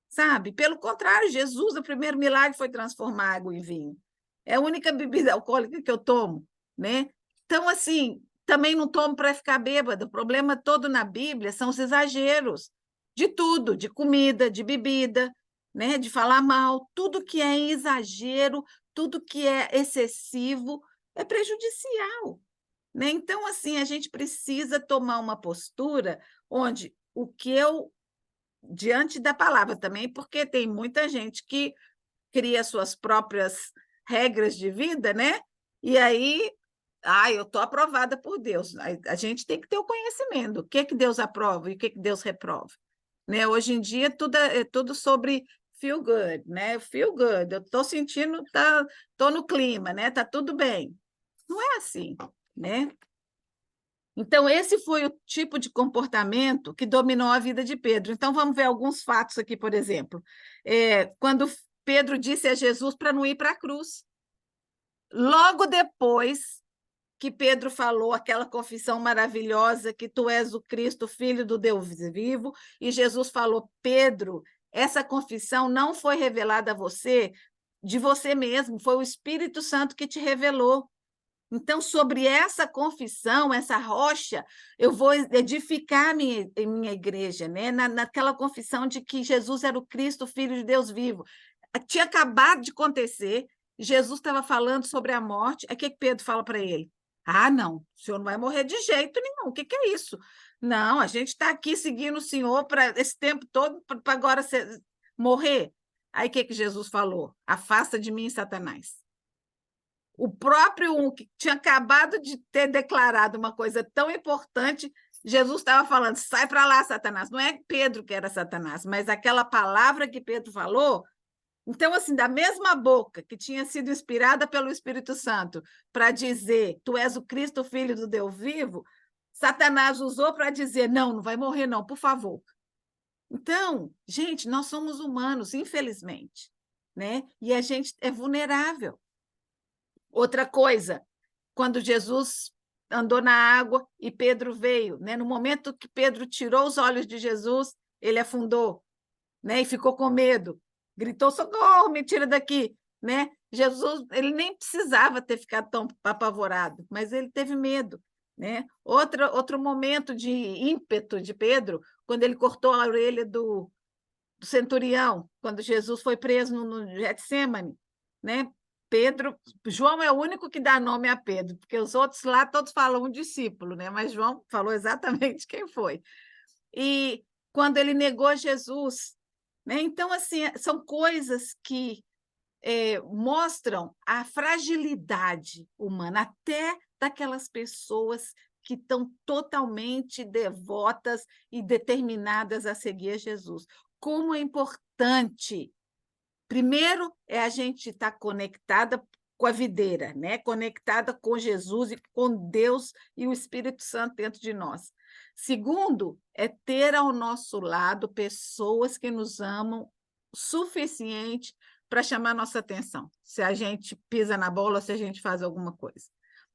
sabe? Pelo contrário, Jesus, o primeiro milagre foi transformar água em vinho. É a única bebida alcoólica que eu tomo, né? Então, assim, também não tomo para ficar bêbada. O problema todo na Bíblia são os exageros de tudo, de comida, de bebida, né? De falar mal. Tudo que é exagero, tudo que é excessivo é prejudicial, né? Então, assim, a gente precisa tomar uma postura onde o que eu diante da palavra também, porque tem muita gente que cria suas próprias regras de vida, né? E aí, eu estou aprovada por Deus. A gente tem que ter o conhecimento, o que Deus aprova e o que Deus reprova, né? Hoje em dia é tudo sobre feel good, né? Feel good, eu estou sentindo, estou no clima, né? Tá tudo bem. Não é assim, né? Então, esse foi o tipo de comportamento que dominou a vida de Pedro. Então, vamos ver alguns fatos aqui, por exemplo. Quando Pedro disse a Jesus para não ir para a cruz. Logo depois que Pedro falou aquela confissão maravilhosa que tu és o Cristo, filho do Deus vivo, e Jesus falou: Pedro, essa confissão não foi revelada a você de você mesmo, foi o Espírito Santo que te revelou. Então, sobre essa confissão, essa rocha, eu vou edificar minha igreja, né? Naquela confissão de que Jesus era o Cristo, Filho de Deus vivo. Tinha acabado de acontecer, Jesus estava falando sobre a morte. Aí o que Pedro fala para ele? Não, o senhor não vai morrer de jeito nenhum. O que é isso? Não, a gente está aqui seguindo o senhor para esse tempo todo, para agora morrer. Aí o que Jesus falou? Afasta de mim, Satanás. O próprio um que tinha acabado de ter declarado uma coisa tão importante, Jesus estava falando: sai para lá, Satanás. Não é Pedro que era Satanás, mas aquela palavra que Pedro falou. Então, assim, da mesma boca que tinha sido inspirada pelo Espírito Santo para dizer: tu és o Cristo, filho do Deus vivo, Satanás usou para dizer, não, não vai morrer não, por favor. Então, gente, nós somos humanos, infelizmente, né? E a gente é vulnerável. Outra coisa, quando Jesus andou na água e Pedro veio, né? No momento que Pedro tirou os olhos de Jesus, ele afundou, né? E ficou com medo, gritou: socorro, me tira daqui, né? Jesus, ele nem precisava ter ficado tão apavorado, mas ele teve medo, né? Outro momento de ímpeto de Pedro, quando ele cortou a orelha do centurião, quando Jesus foi preso no Getsemane, né? João é o único que dá nome a Pedro, porque os outros lá todos falam um discípulo, né? Mas João falou exatamente quem foi. E quando ele negou Jesus, né? Então, assim, são coisas que mostram a fragilidade humana, até daquelas pessoas que estão totalmente devotas e determinadas a seguir a Jesus. Como é importante, primeiro, é a gente estar conectada com a videira, né? Conectada com Jesus e com Deus e o Espírito Santo dentro de nós. Segundo, é ter ao nosso lado pessoas que nos amam o suficiente para chamar nossa atenção, se a gente pisa na bola, se a gente faz alguma coisa.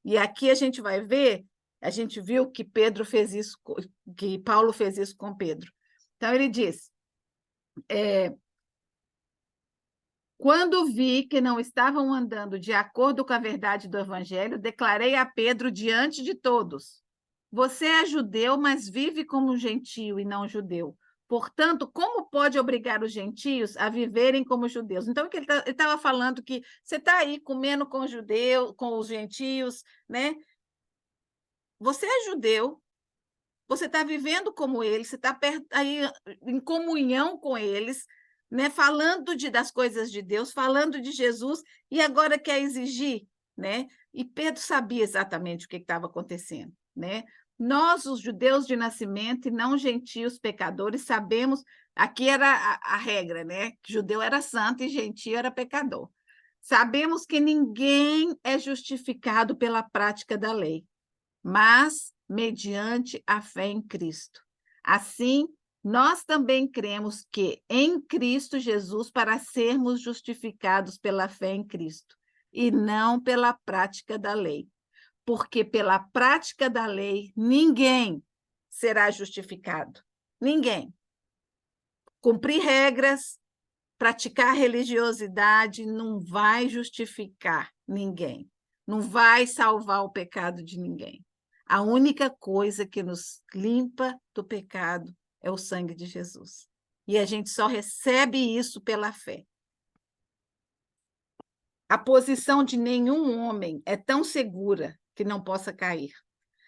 E aqui a gente vai ver, a gente viu que Pedro fez isso, que Paulo fez isso com Pedro. Então, ele diz, quando vi que não estavam andando de acordo com a verdade do Evangelho, declarei a Pedro diante de todos: você é judeu, mas vive como um gentio e não judeu. Portanto, como pode obrigar os gentios a viverem como judeus? Então, ele estava falando que você está aí comendo com os judeus, com os gentios, né? Você é judeu, você está vivendo como eles, você está aí em comunhão com eles, né? Falando das coisas de Deus, falando de Jesus, e agora quer exigir, né? E Pedro sabia exatamente o que estava acontecendo, né? Nós, os judeus de nascimento e não gentios pecadores, sabemos, aqui era a regra, né? Que judeu era santo e gentio era pecador. Sabemos que ninguém é justificado pela prática da lei, mas mediante a fé em Cristo. Assim, nós também cremos que em Cristo Jesus, para sermos justificados pela fé em Cristo, e não pela prática da lei. Porque pela prática da lei, ninguém será justificado. Ninguém. Cumprir regras, praticar religiosidade não vai justificar ninguém. Não vai salvar o pecado de ninguém. A única coisa que nos limpa do pecado é o sangue de Jesus. E a gente só recebe isso pela fé. A posição de nenhum homem é tão segura que não possa cair.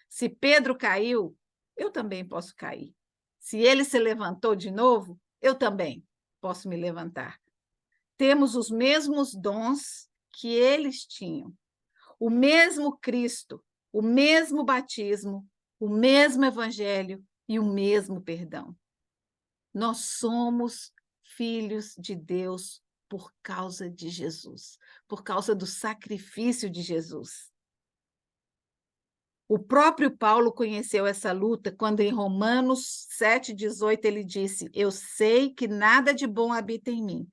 Se Pedro caiu, eu também posso cair. Se ele se levantou de novo, eu também posso me levantar. Temos os mesmos dons que eles tinham. O mesmo Cristo, o mesmo batismo, o mesmo evangelho e o mesmo perdão. Nós somos filhos de Deus por causa de Jesus, por causa do sacrifício de Jesus. O próprio Paulo conheceu essa luta quando em Romanos 7,18 ele disse: eu sei que nada de bom habita em mim,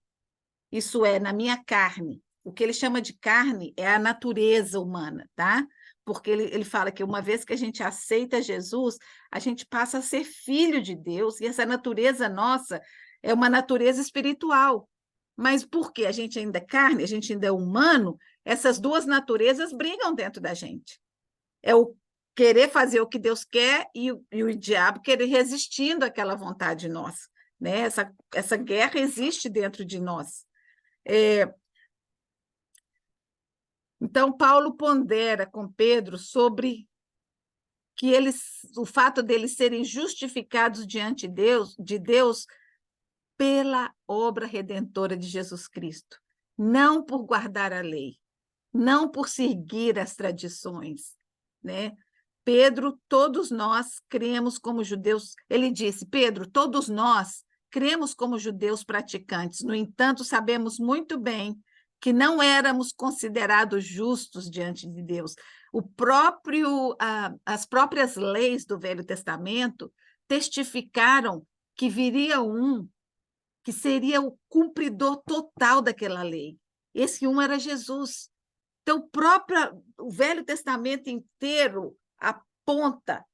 isso é, na minha carne. O que ele chama de carne é a natureza humana, tá? Porque ele fala que uma vez que a gente aceita Jesus, a gente passa a ser filho de Deus, e essa natureza nossa é uma natureza espiritual. Mas porque a gente ainda é carne, a gente ainda é humano, essas duas naturezas brigam dentro da gente. É o querer fazer o que Deus quer e o diabo querer resistindo àquela vontade nossa, né? Essa guerra existe dentro de nós. Então, Paulo pondera com Pedro sobre que o fato deles serem justificados diante de Deus pela obra redentora de Jesus Cristo, não por guardar a lei, não por seguir as tradições, né? Pedro, todos nós cremos como judeus. Ele disse: Pedro, todos nós cremos como judeus praticantes. No entanto, sabemos muito bem que não éramos considerados justos diante de Deus. As próprias leis do Velho Testamento testificaram que viria um que seria o cumpridor total daquela lei. Esse um era Jesus. Então, o Velho Testamento inteiro aponta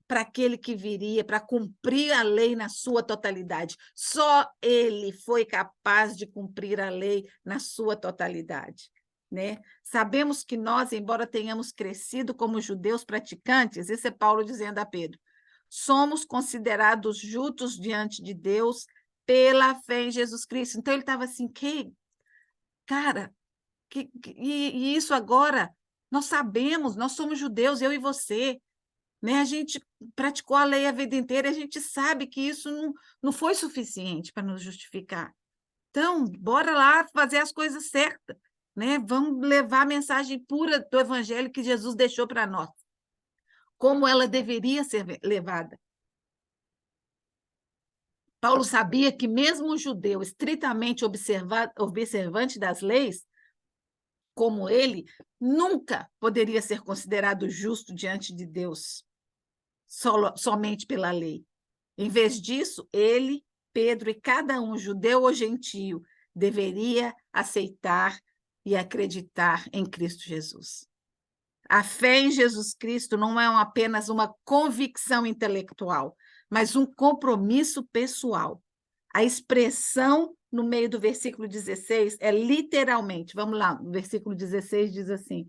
para aquele que viria, para cumprir a lei na sua totalidade. Só ele foi capaz de cumprir a lei na sua totalidade. Né? Sabemos que nós, embora tenhamos crescido como judeus praticantes, esse é Paulo dizendo a Pedro, somos considerados justos diante de Deus pela fé em Jesus Cristo. Então, ele estava assim, cara, e isso agora, nós sabemos, nós somos judeus, eu e você, né? A gente praticou a lei a vida inteira, e a gente sabe que isso não foi suficiente para nos justificar. Então, bora lá fazer as coisas certas, né? Vamos levar a mensagem pura do evangelho que Jesus deixou para nós, como ela deveria ser levada. Paulo sabia que mesmo um judeu estritamente observante das leis, como ele, nunca poderia ser considerado justo diante de Deus, somente pela lei. Em vez disso, ele, Pedro e cada um, judeu ou gentio, deveria aceitar e acreditar em Cristo Jesus. A fé em Jesus Cristo não é apenas uma convicção intelectual, mas um compromisso pessoal. A expressão no meio do versículo 16 é literalmente, vamos lá, no versículo 16 diz assim,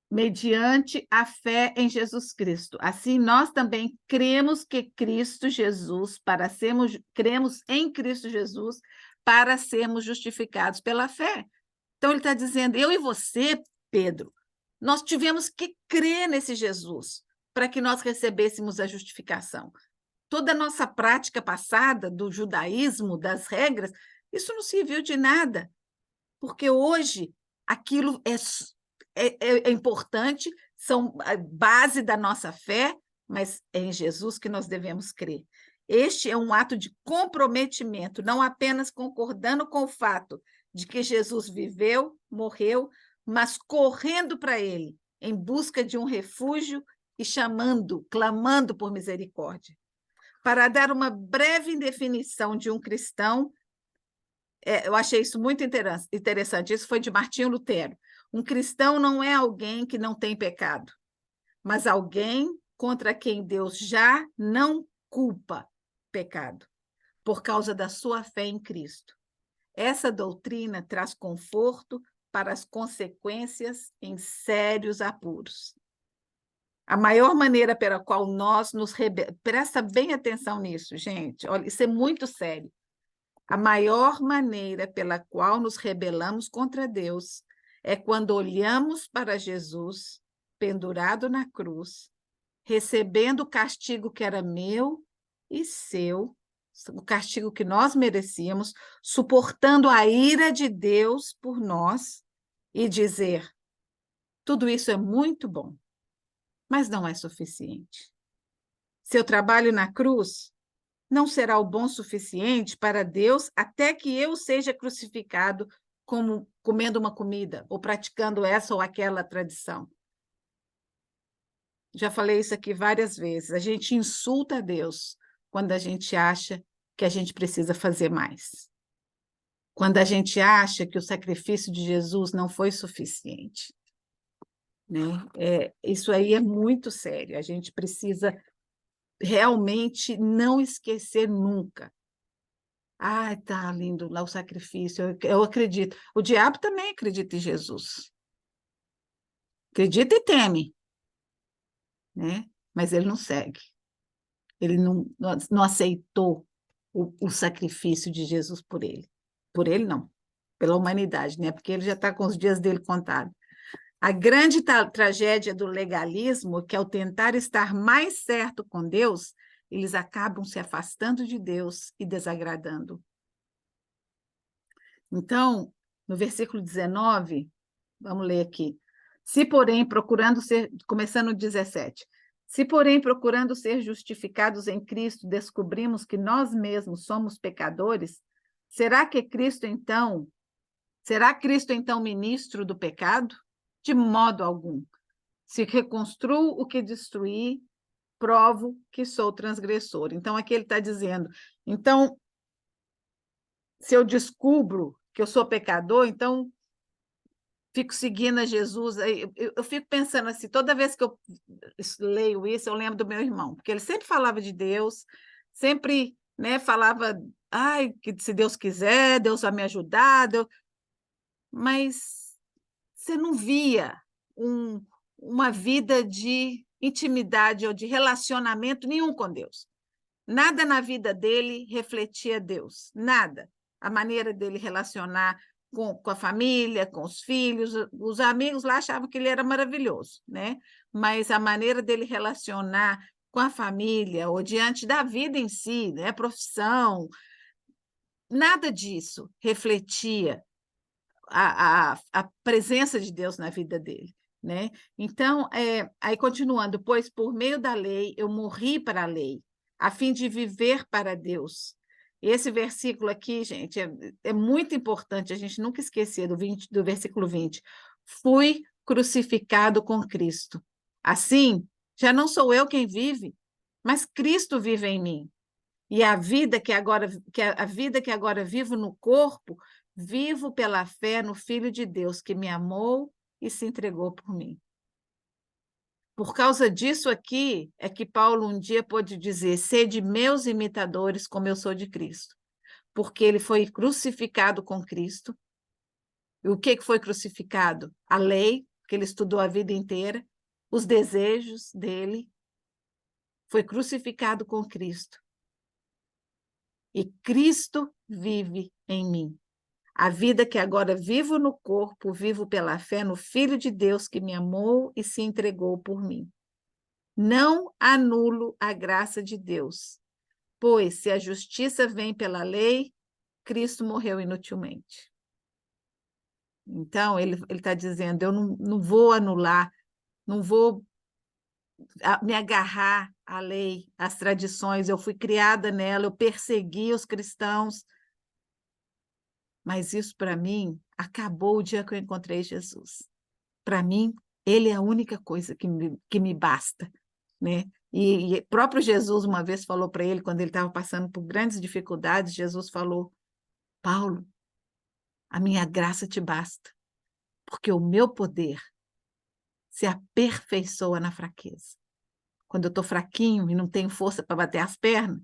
mediante a fé em Jesus Cristo. Assim, nós também cremos em Cristo Jesus para sermos justificados pela fé. Então, ele está dizendo, eu e você, Pedro, nós tivemos que crer nesse Jesus para que nós recebêssemos a justificação. Toda a nossa prática passada do judaísmo, das regras, isso não serviu de nada, porque hoje aquilo é importante, são a base da nossa fé, mas é em Jesus que nós devemos crer. Este é um ato de comprometimento, não apenas concordando com o fato de que Jesus viveu, morreu, mas correndo para ele, em busca de um refúgio e clamando por misericórdia. Para dar uma breve definição de um cristão, eu achei isso muito interessante, isso foi de Martinho Lutero. Um cristão não é alguém que não tem pecado, mas alguém contra quem Deus já não culpa pecado, por causa da sua fé em Cristo. Essa doutrina traz conforto para as consequências em sérios apuros. A maior maneira pela qual nós nos rebelamos... Presta bem atenção nisso, gente. Olha, isso é muito sério. A maior maneira pela qual nos rebelamos contra Deus é quando olhamos para Jesus pendurado na cruz, recebendo o castigo que era meu e seu, o castigo que nós merecíamos, suportando a ira de Deus por nós e dizer: tudo isso é muito bom, mas não é suficiente. Seu trabalho na cruz não será o bom suficiente para Deus até que eu seja crucificado como comendo uma comida ou praticando essa ou aquela tradição. Já falei isso aqui várias vezes. A gente insulta a Deus quando a gente acha que a gente precisa fazer mais. Quando a gente acha que o sacrifício de Jesus não foi suficiente. Né? Isso aí é muito sério. A gente precisa realmente não esquecer nunca. Tá lindo lá o sacrifício, eu acredito. O diabo também acredita em Jesus. Acredita e teme, né? Mas ele não segue. Ele não aceitou o sacrifício de Jesus por ele. Por ele, não. Pela humanidade, né? Porque ele já está com os dias dele contados. A grande tragédia do legalismo, que ao tentar estar mais certo com Deus, eles acabam se afastando de Deus e desagradando. Então, no versículo 19, vamos ler aqui. Se, porém, começando no 17, se, porém, procurando ser justificados em Cristo, descobrimos que nós mesmos somos pecadores, Será Cristo, então, ministro do pecado? De modo algum. Se reconstruo o que destruí, provo que sou transgressor. Então, aqui ele está dizendo, então, se eu descubro que eu sou pecador, então fico seguindo a Jesus. Eu fico pensando assim, toda vez que eu leio isso, eu lembro do meu irmão, porque ele sempre falava de Deus, sempre, né, falava, ai, que se Deus quiser, Deus vai me ajudar, mas você não via uma vida de intimidade ou de relacionamento nenhum com Deus. Nada na vida dele refletia Deus, nada. A maneira dele relacionar com a família, com os filhos, os amigos lá achavam que ele era maravilhoso, né? Mas a maneira dele relacionar com a família ou diante da vida em si, né? Profissão, nada disso refletia a presença de Deus na vida dele, né? Então, aí continuando, pois por meio da lei eu morri para a lei, a fim de viver para Deus. Esse versículo aqui, gente, é muito importante a gente nunca esquecer do versículo 20. Fui crucificado com Cristo. Assim, já não sou eu quem vive, mas Cristo vive em mim. E a vida que agora vivo no corpo, vivo pela fé no Filho de Deus, que me amou e se entregou por mim. Por causa disso aqui, é que Paulo um dia pôde dizer, sede meus imitadores, como eu sou de Cristo. Porque ele foi crucificado com Cristo. E o que foi crucificado? A lei, que ele estudou a vida inteira, os desejos dele. Foi crucificado com Cristo. E Cristo vive em mim. A vida que agora vivo no corpo, vivo pela fé no Filho de Deus que me amou e se entregou por mim. Não anulo a graça de Deus, pois se a justiça vem pela lei, Cristo morreu inutilmente. Então, ele está dizendo, eu não vou anular, não vou me agarrar à lei, às tradições, eu fui criada nela, eu persegui os cristãos, mas isso, para mim, acabou o dia que eu encontrei Jesus. Para mim, ele é a única coisa que me basta, né? E próprio Jesus uma vez falou para ele, quando ele estava passando por grandes dificuldades, Jesus falou, Paulo, a minha graça te basta, porque o meu poder se aperfeiçoa na fraqueza. Quando eu estou fraquinho e não tenho força para bater as pernas,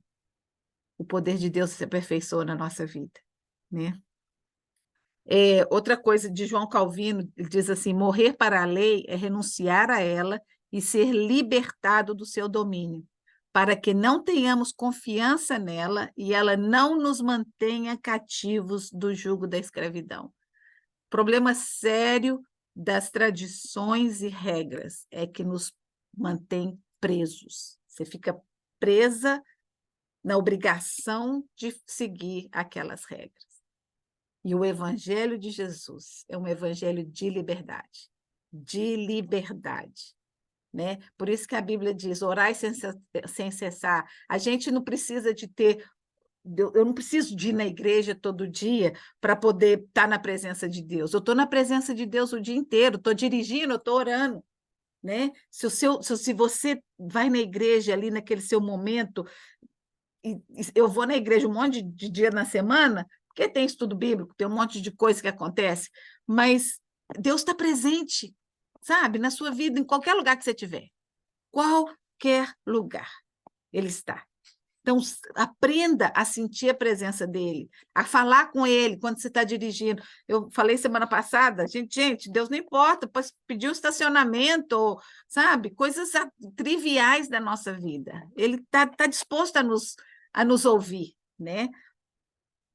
o poder de Deus se aperfeiçoa na nossa vida, né? Outra coisa de João Calvino, ele diz assim, morrer para a lei é renunciar a ela e ser libertado do seu domínio, para que não tenhamos confiança nela e ela não nos mantenha cativos do jugo da escravidão. Problema sério das tradições e regras é que nos mantém presos. Você fica presa na obrigação de seguir aquelas regras. E o Evangelho de Jesus é um evangelho de liberdade, né? Por isso que a Bíblia diz, orai sem cessar. A gente não precisa de ter, eu não preciso de ir na igreja todo dia para poder estar na presença de Deus. Eu estou na presença de Deus o dia inteiro, estou dirigindo, eu estou orando, né? Se você vai na igreja ali naquele seu momento, e eu vou na igreja um monte de dia na semana, porque tem estudo bíblico, tem um monte de coisa que acontece, mas Deus está presente, sabe, na sua vida, em qualquer lugar que você estiver. Qualquer lugar ele está. Então, aprenda a sentir a presença dele, a falar com ele quando você está dirigindo. Eu falei semana passada, gente, Deus não importa, pode pedir um estacionamento, sabe? Coisas triviais da nossa vida. Ele tá disposto a nos ouvir, né?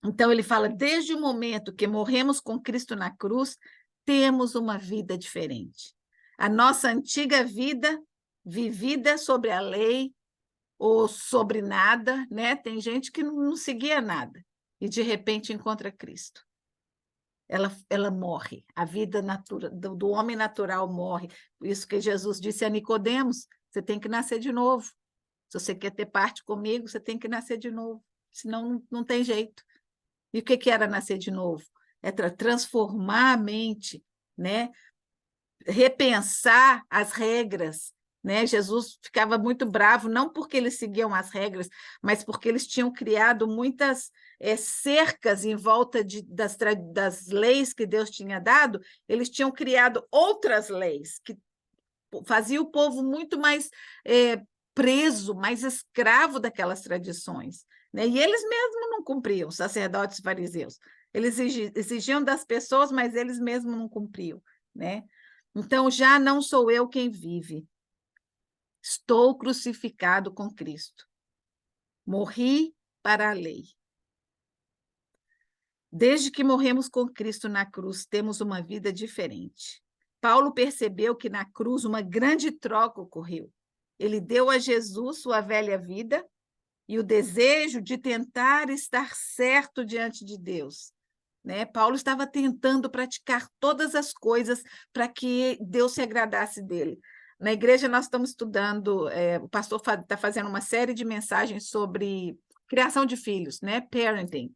Então, ele fala, desde o momento que morremos com Cristo na cruz, temos uma vida diferente. A nossa antiga vida, vivida sobre a lei, ou sobre nada, né? Tem gente que não seguia nada e de repente encontra Cristo. Ela morre, a vida do homem natural morre. Isso que Jesus disse a Nicodemos, você tem que nascer de novo. Se você quer ter parte comigo, você tem que nascer de novo, senão não tem jeito. E o que era nascer de novo? É transformar a mente, né? Repensar as regras, né? Jesus ficava muito bravo, não porque eles seguiam as regras, mas porque eles tinham criado muitas cercas em volta das leis que Deus tinha dado, eles tinham criado outras leis que faziam o povo muito mais preso, mais escravo daquelas tradições, né? E eles mesmos não cumpriam, sacerdotes e fariseus. Eles exigiam das pessoas, mas eles mesmos não cumpriam, né? Então, já não sou eu quem vive. Estou crucificado com Cristo. Morri para a lei. Desde que morremos com Cristo na cruz, temos uma vida diferente. Paulo percebeu que na cruz uma grande troca ocorreu. Ele deu a Jesus sua velha vida e o desejo de tentar estar certo diante de Deus, né? Paulo estava tentando praticar todas as coisas para que Deus se agradasse dele. Na igreja, nós estamos estudando, o pastor está fazendo uma série de mensagens sobre criação de filhos, né? Parenting.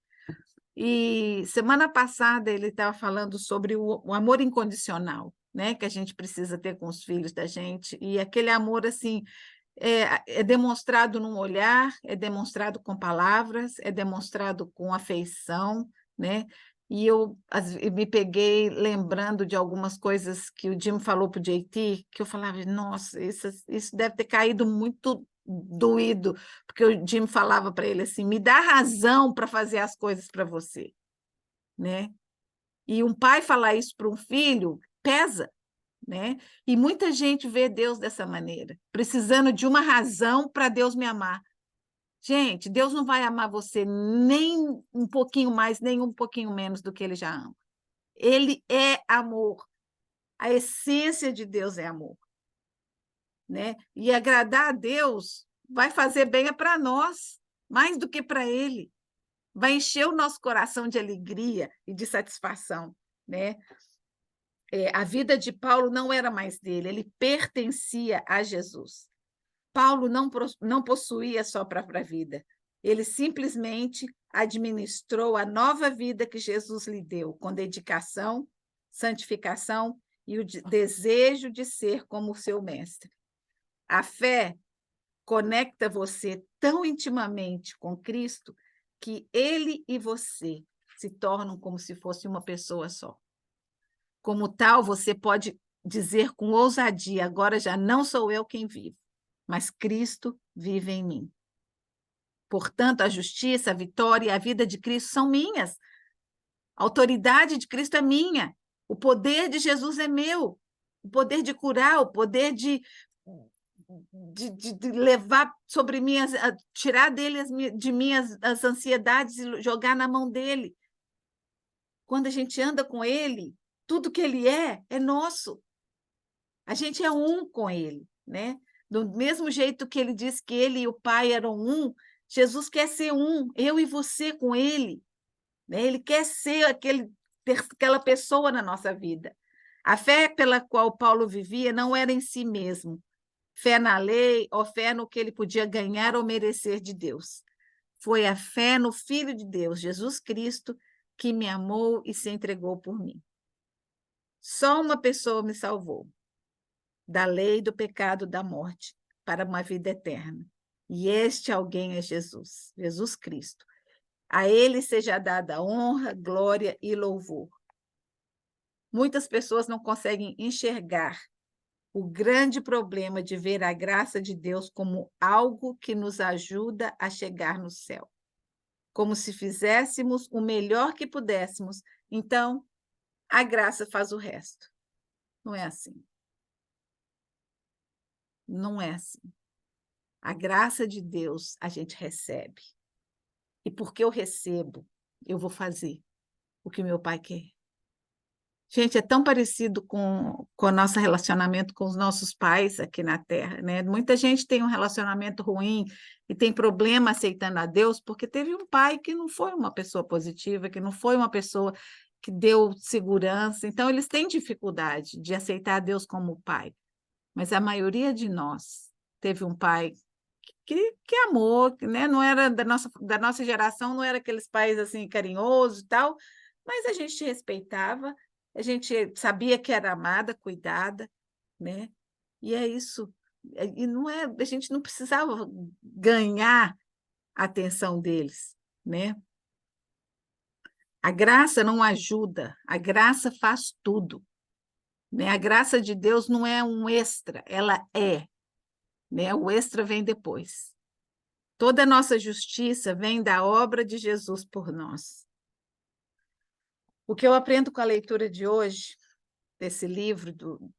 E semana passada ele estava falando sobre o amor incondicional, né? Que a gente precisa ter com os filhos da gente, e aquele amor assim. É demonstrado num olhar, é demonstrado com palavras, é demonstrado com afeição, né? E eu me peguei lembrando de algumas coisas que o Jim falou para o JT, que eu falava, nossa, isso deve ter caído muito doído, porque o Jim falava para ele assim, me dá razão para fazer as coisas para você, né? E um pai falar isso para um filho pesa, né? E muita gente vê Deus dessa maneira, precisando de uma razão para Deus me amar. Gente, Deus não vai amar você nem um pouquinho mais, nem um pouquinho menos do que ele já ama. Ele é amor. A essência de Deus é amor, né? E agradar a Deus vai fazer bem para nós, mais do que para ele. Vai encher o nosso coração de alegria e de satisfação, né? A vida de Paulo não era mais dele, ele pertencia a Jesus. Paulo não possuía sua própria vida, ele simplesmente administrou a nova vida que Jesus lhe deu, com dedicação, santificação e o desejo de ser como o seu mestre. A fé conecta você tão intimamente com Cristo que ele e você se tornam como se fosse uma pessoa só. Como tal, você pode dizer com ousadia: agora já não sou eu quem vivo, mas Cristo vive em mim. Portanto, a justiça, a vitória e a vida de Cristo são minhas. A autoridade de Cristo é minha. O poder de Jesus é meu. O poder de curar, o poder de levar sobre mim, tirar de mim as ansiedades e jogar na mão dele. Quando a gente anda com ele, tudo que ele é nosso. A gente é um com ele, né? Do mesmo jeito que ele disse que ele e o Pai eram um, Jesus quer ser um, eu e você com ele, né? Ele quer ser aquela pessoa na nossa vida. A fé pela qual Paulo vivia não era em si mesmo, fé na lei ou fé no que ele podia ganhar ou merecer de Deus. Foi a fé no Filho de Deus, Jesus Cristo, que me amou e se entregou por mim. Só uma pessoa me salvou da lei, do pecado, da morte, para uma vida eterna. E este alguém é Jesus, Jesus Cristo. A ele seja dada honra, glória e louvor. Muitas pessoas não conseguem enxergar o grande problema de ver a graça de Deus como algo que nos ajuda a chegar no céu. Como se fizéssemos o melhor que pudéssemos, então a graça faz o resto. Não é assim. Não é assim. A graça de Deus a gente recebe. E porque eu recebo, eu vou fazer o que meu pai quer. Gente, é tão parecido com o nosso relacionamento com os nossos pais aqui na Terra, né? Muita gente tem um relacionamento ruim e tem problema aceitando a Deus porque teve um pai que não foi uma pessoa positiva, que não foi uma pessoa que deu segurança. Então, eles têm dificuldade de aceitar a Deus como pai. Mas a maioria de nós teve um pai que amor, né? Não era da nossa geração, não era aqueles pais assim carinhosos e tal, mas a gente respeitava, a gente sabia que era amada, cuidada, né? E é isso. E não é, a gente não precisava ganhar a atenção deles, né? A graça não ajuda, a graça faz tudo, né? A graça de Deus não é um extra, ela é, né? O extra vem depois. Toda a nossa justiça vem da obra de Jesus por nós. O que eu aprendo com a leitura de hoje, desse livro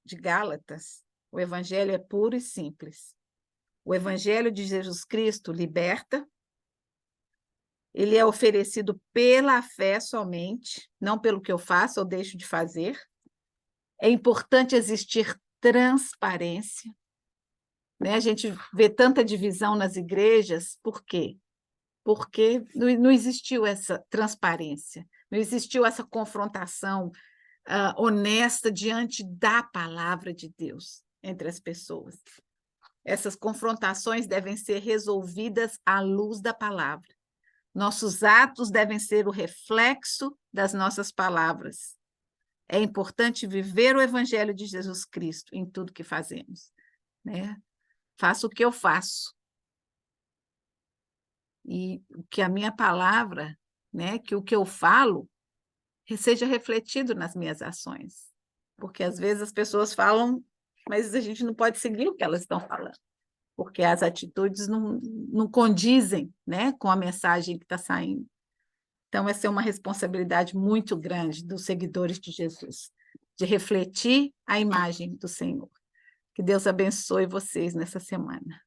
de Gálatas, o Evangelho é puro e simples. O Evangelho de Jesus Cristo liberta, ele é oferecido pela fé somente, não pelo que eu faço ou deixo de fazer. É importante existir transparência, né? A gente vê tanta divisão nas igrejas, por quê? Porque não existiu essa transparência, não existiu essa confrontação honesta diante da palavra de Deus entre as pessoas. Essas confrontações devem ser resolvidas à luz da palavra. Nossos atos devem ser o reflexo das nossas palavras. É importante viver o Evangelho de Jesus Cristo em tudo que fazemos, né? Faço o que eu faço. E que a minha palavra, né, que o que eu falo, seja refletido nas minhas ações. Porque às vezes as pessoas falam, mas a gente não pode seguir o que elas estão falando, porque as atitudes não condizem, né, com a mensagem que está saindo. Então, essa é uma responsabilidade muito grande dos seguidores de Jesus, de refletir a imagem do Senhor. Que Deus abençoe vocês nessa semana.